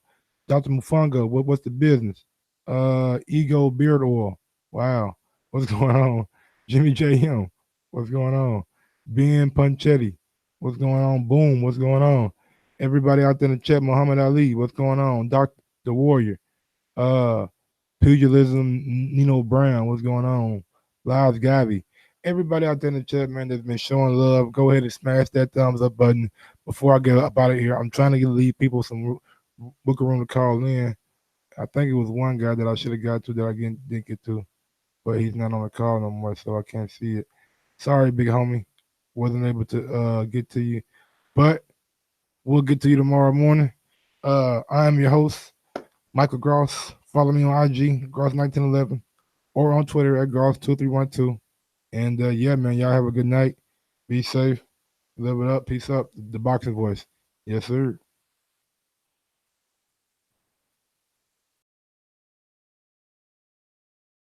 Dr. Mufunga, what's the business? Ego Beard Oil, wow, what's going on? Jimmy J. Him, what's going on? Ben Punchetti, what's going on? Boom, what's going on? Everybody out there in the chat, Muhammad Ali, what's going on? Dr. The Warrior, Pugilism, Nino Brown, what's going on? Lives Gavi. Everybody out there in the chat, man, that's been showing love, go ahead and smash that thumbs up button before I get up out of here. I'm trying to leave people some book room to call in. I think it was one guy that I should have got to that I didn't get to, but he's not on the call no more, so I can't see it. Sorry, big homie. Wasn't able to get to you, but we'll get to you tomorrow morning. I am your host, Michael Gross. Follow me on IG, Gross1911, or on Twitter at Gross2312. And yeah, man, y'all have a good night. Be safe. Live it up. Peace up. The Boxing Voice. Yes, sir.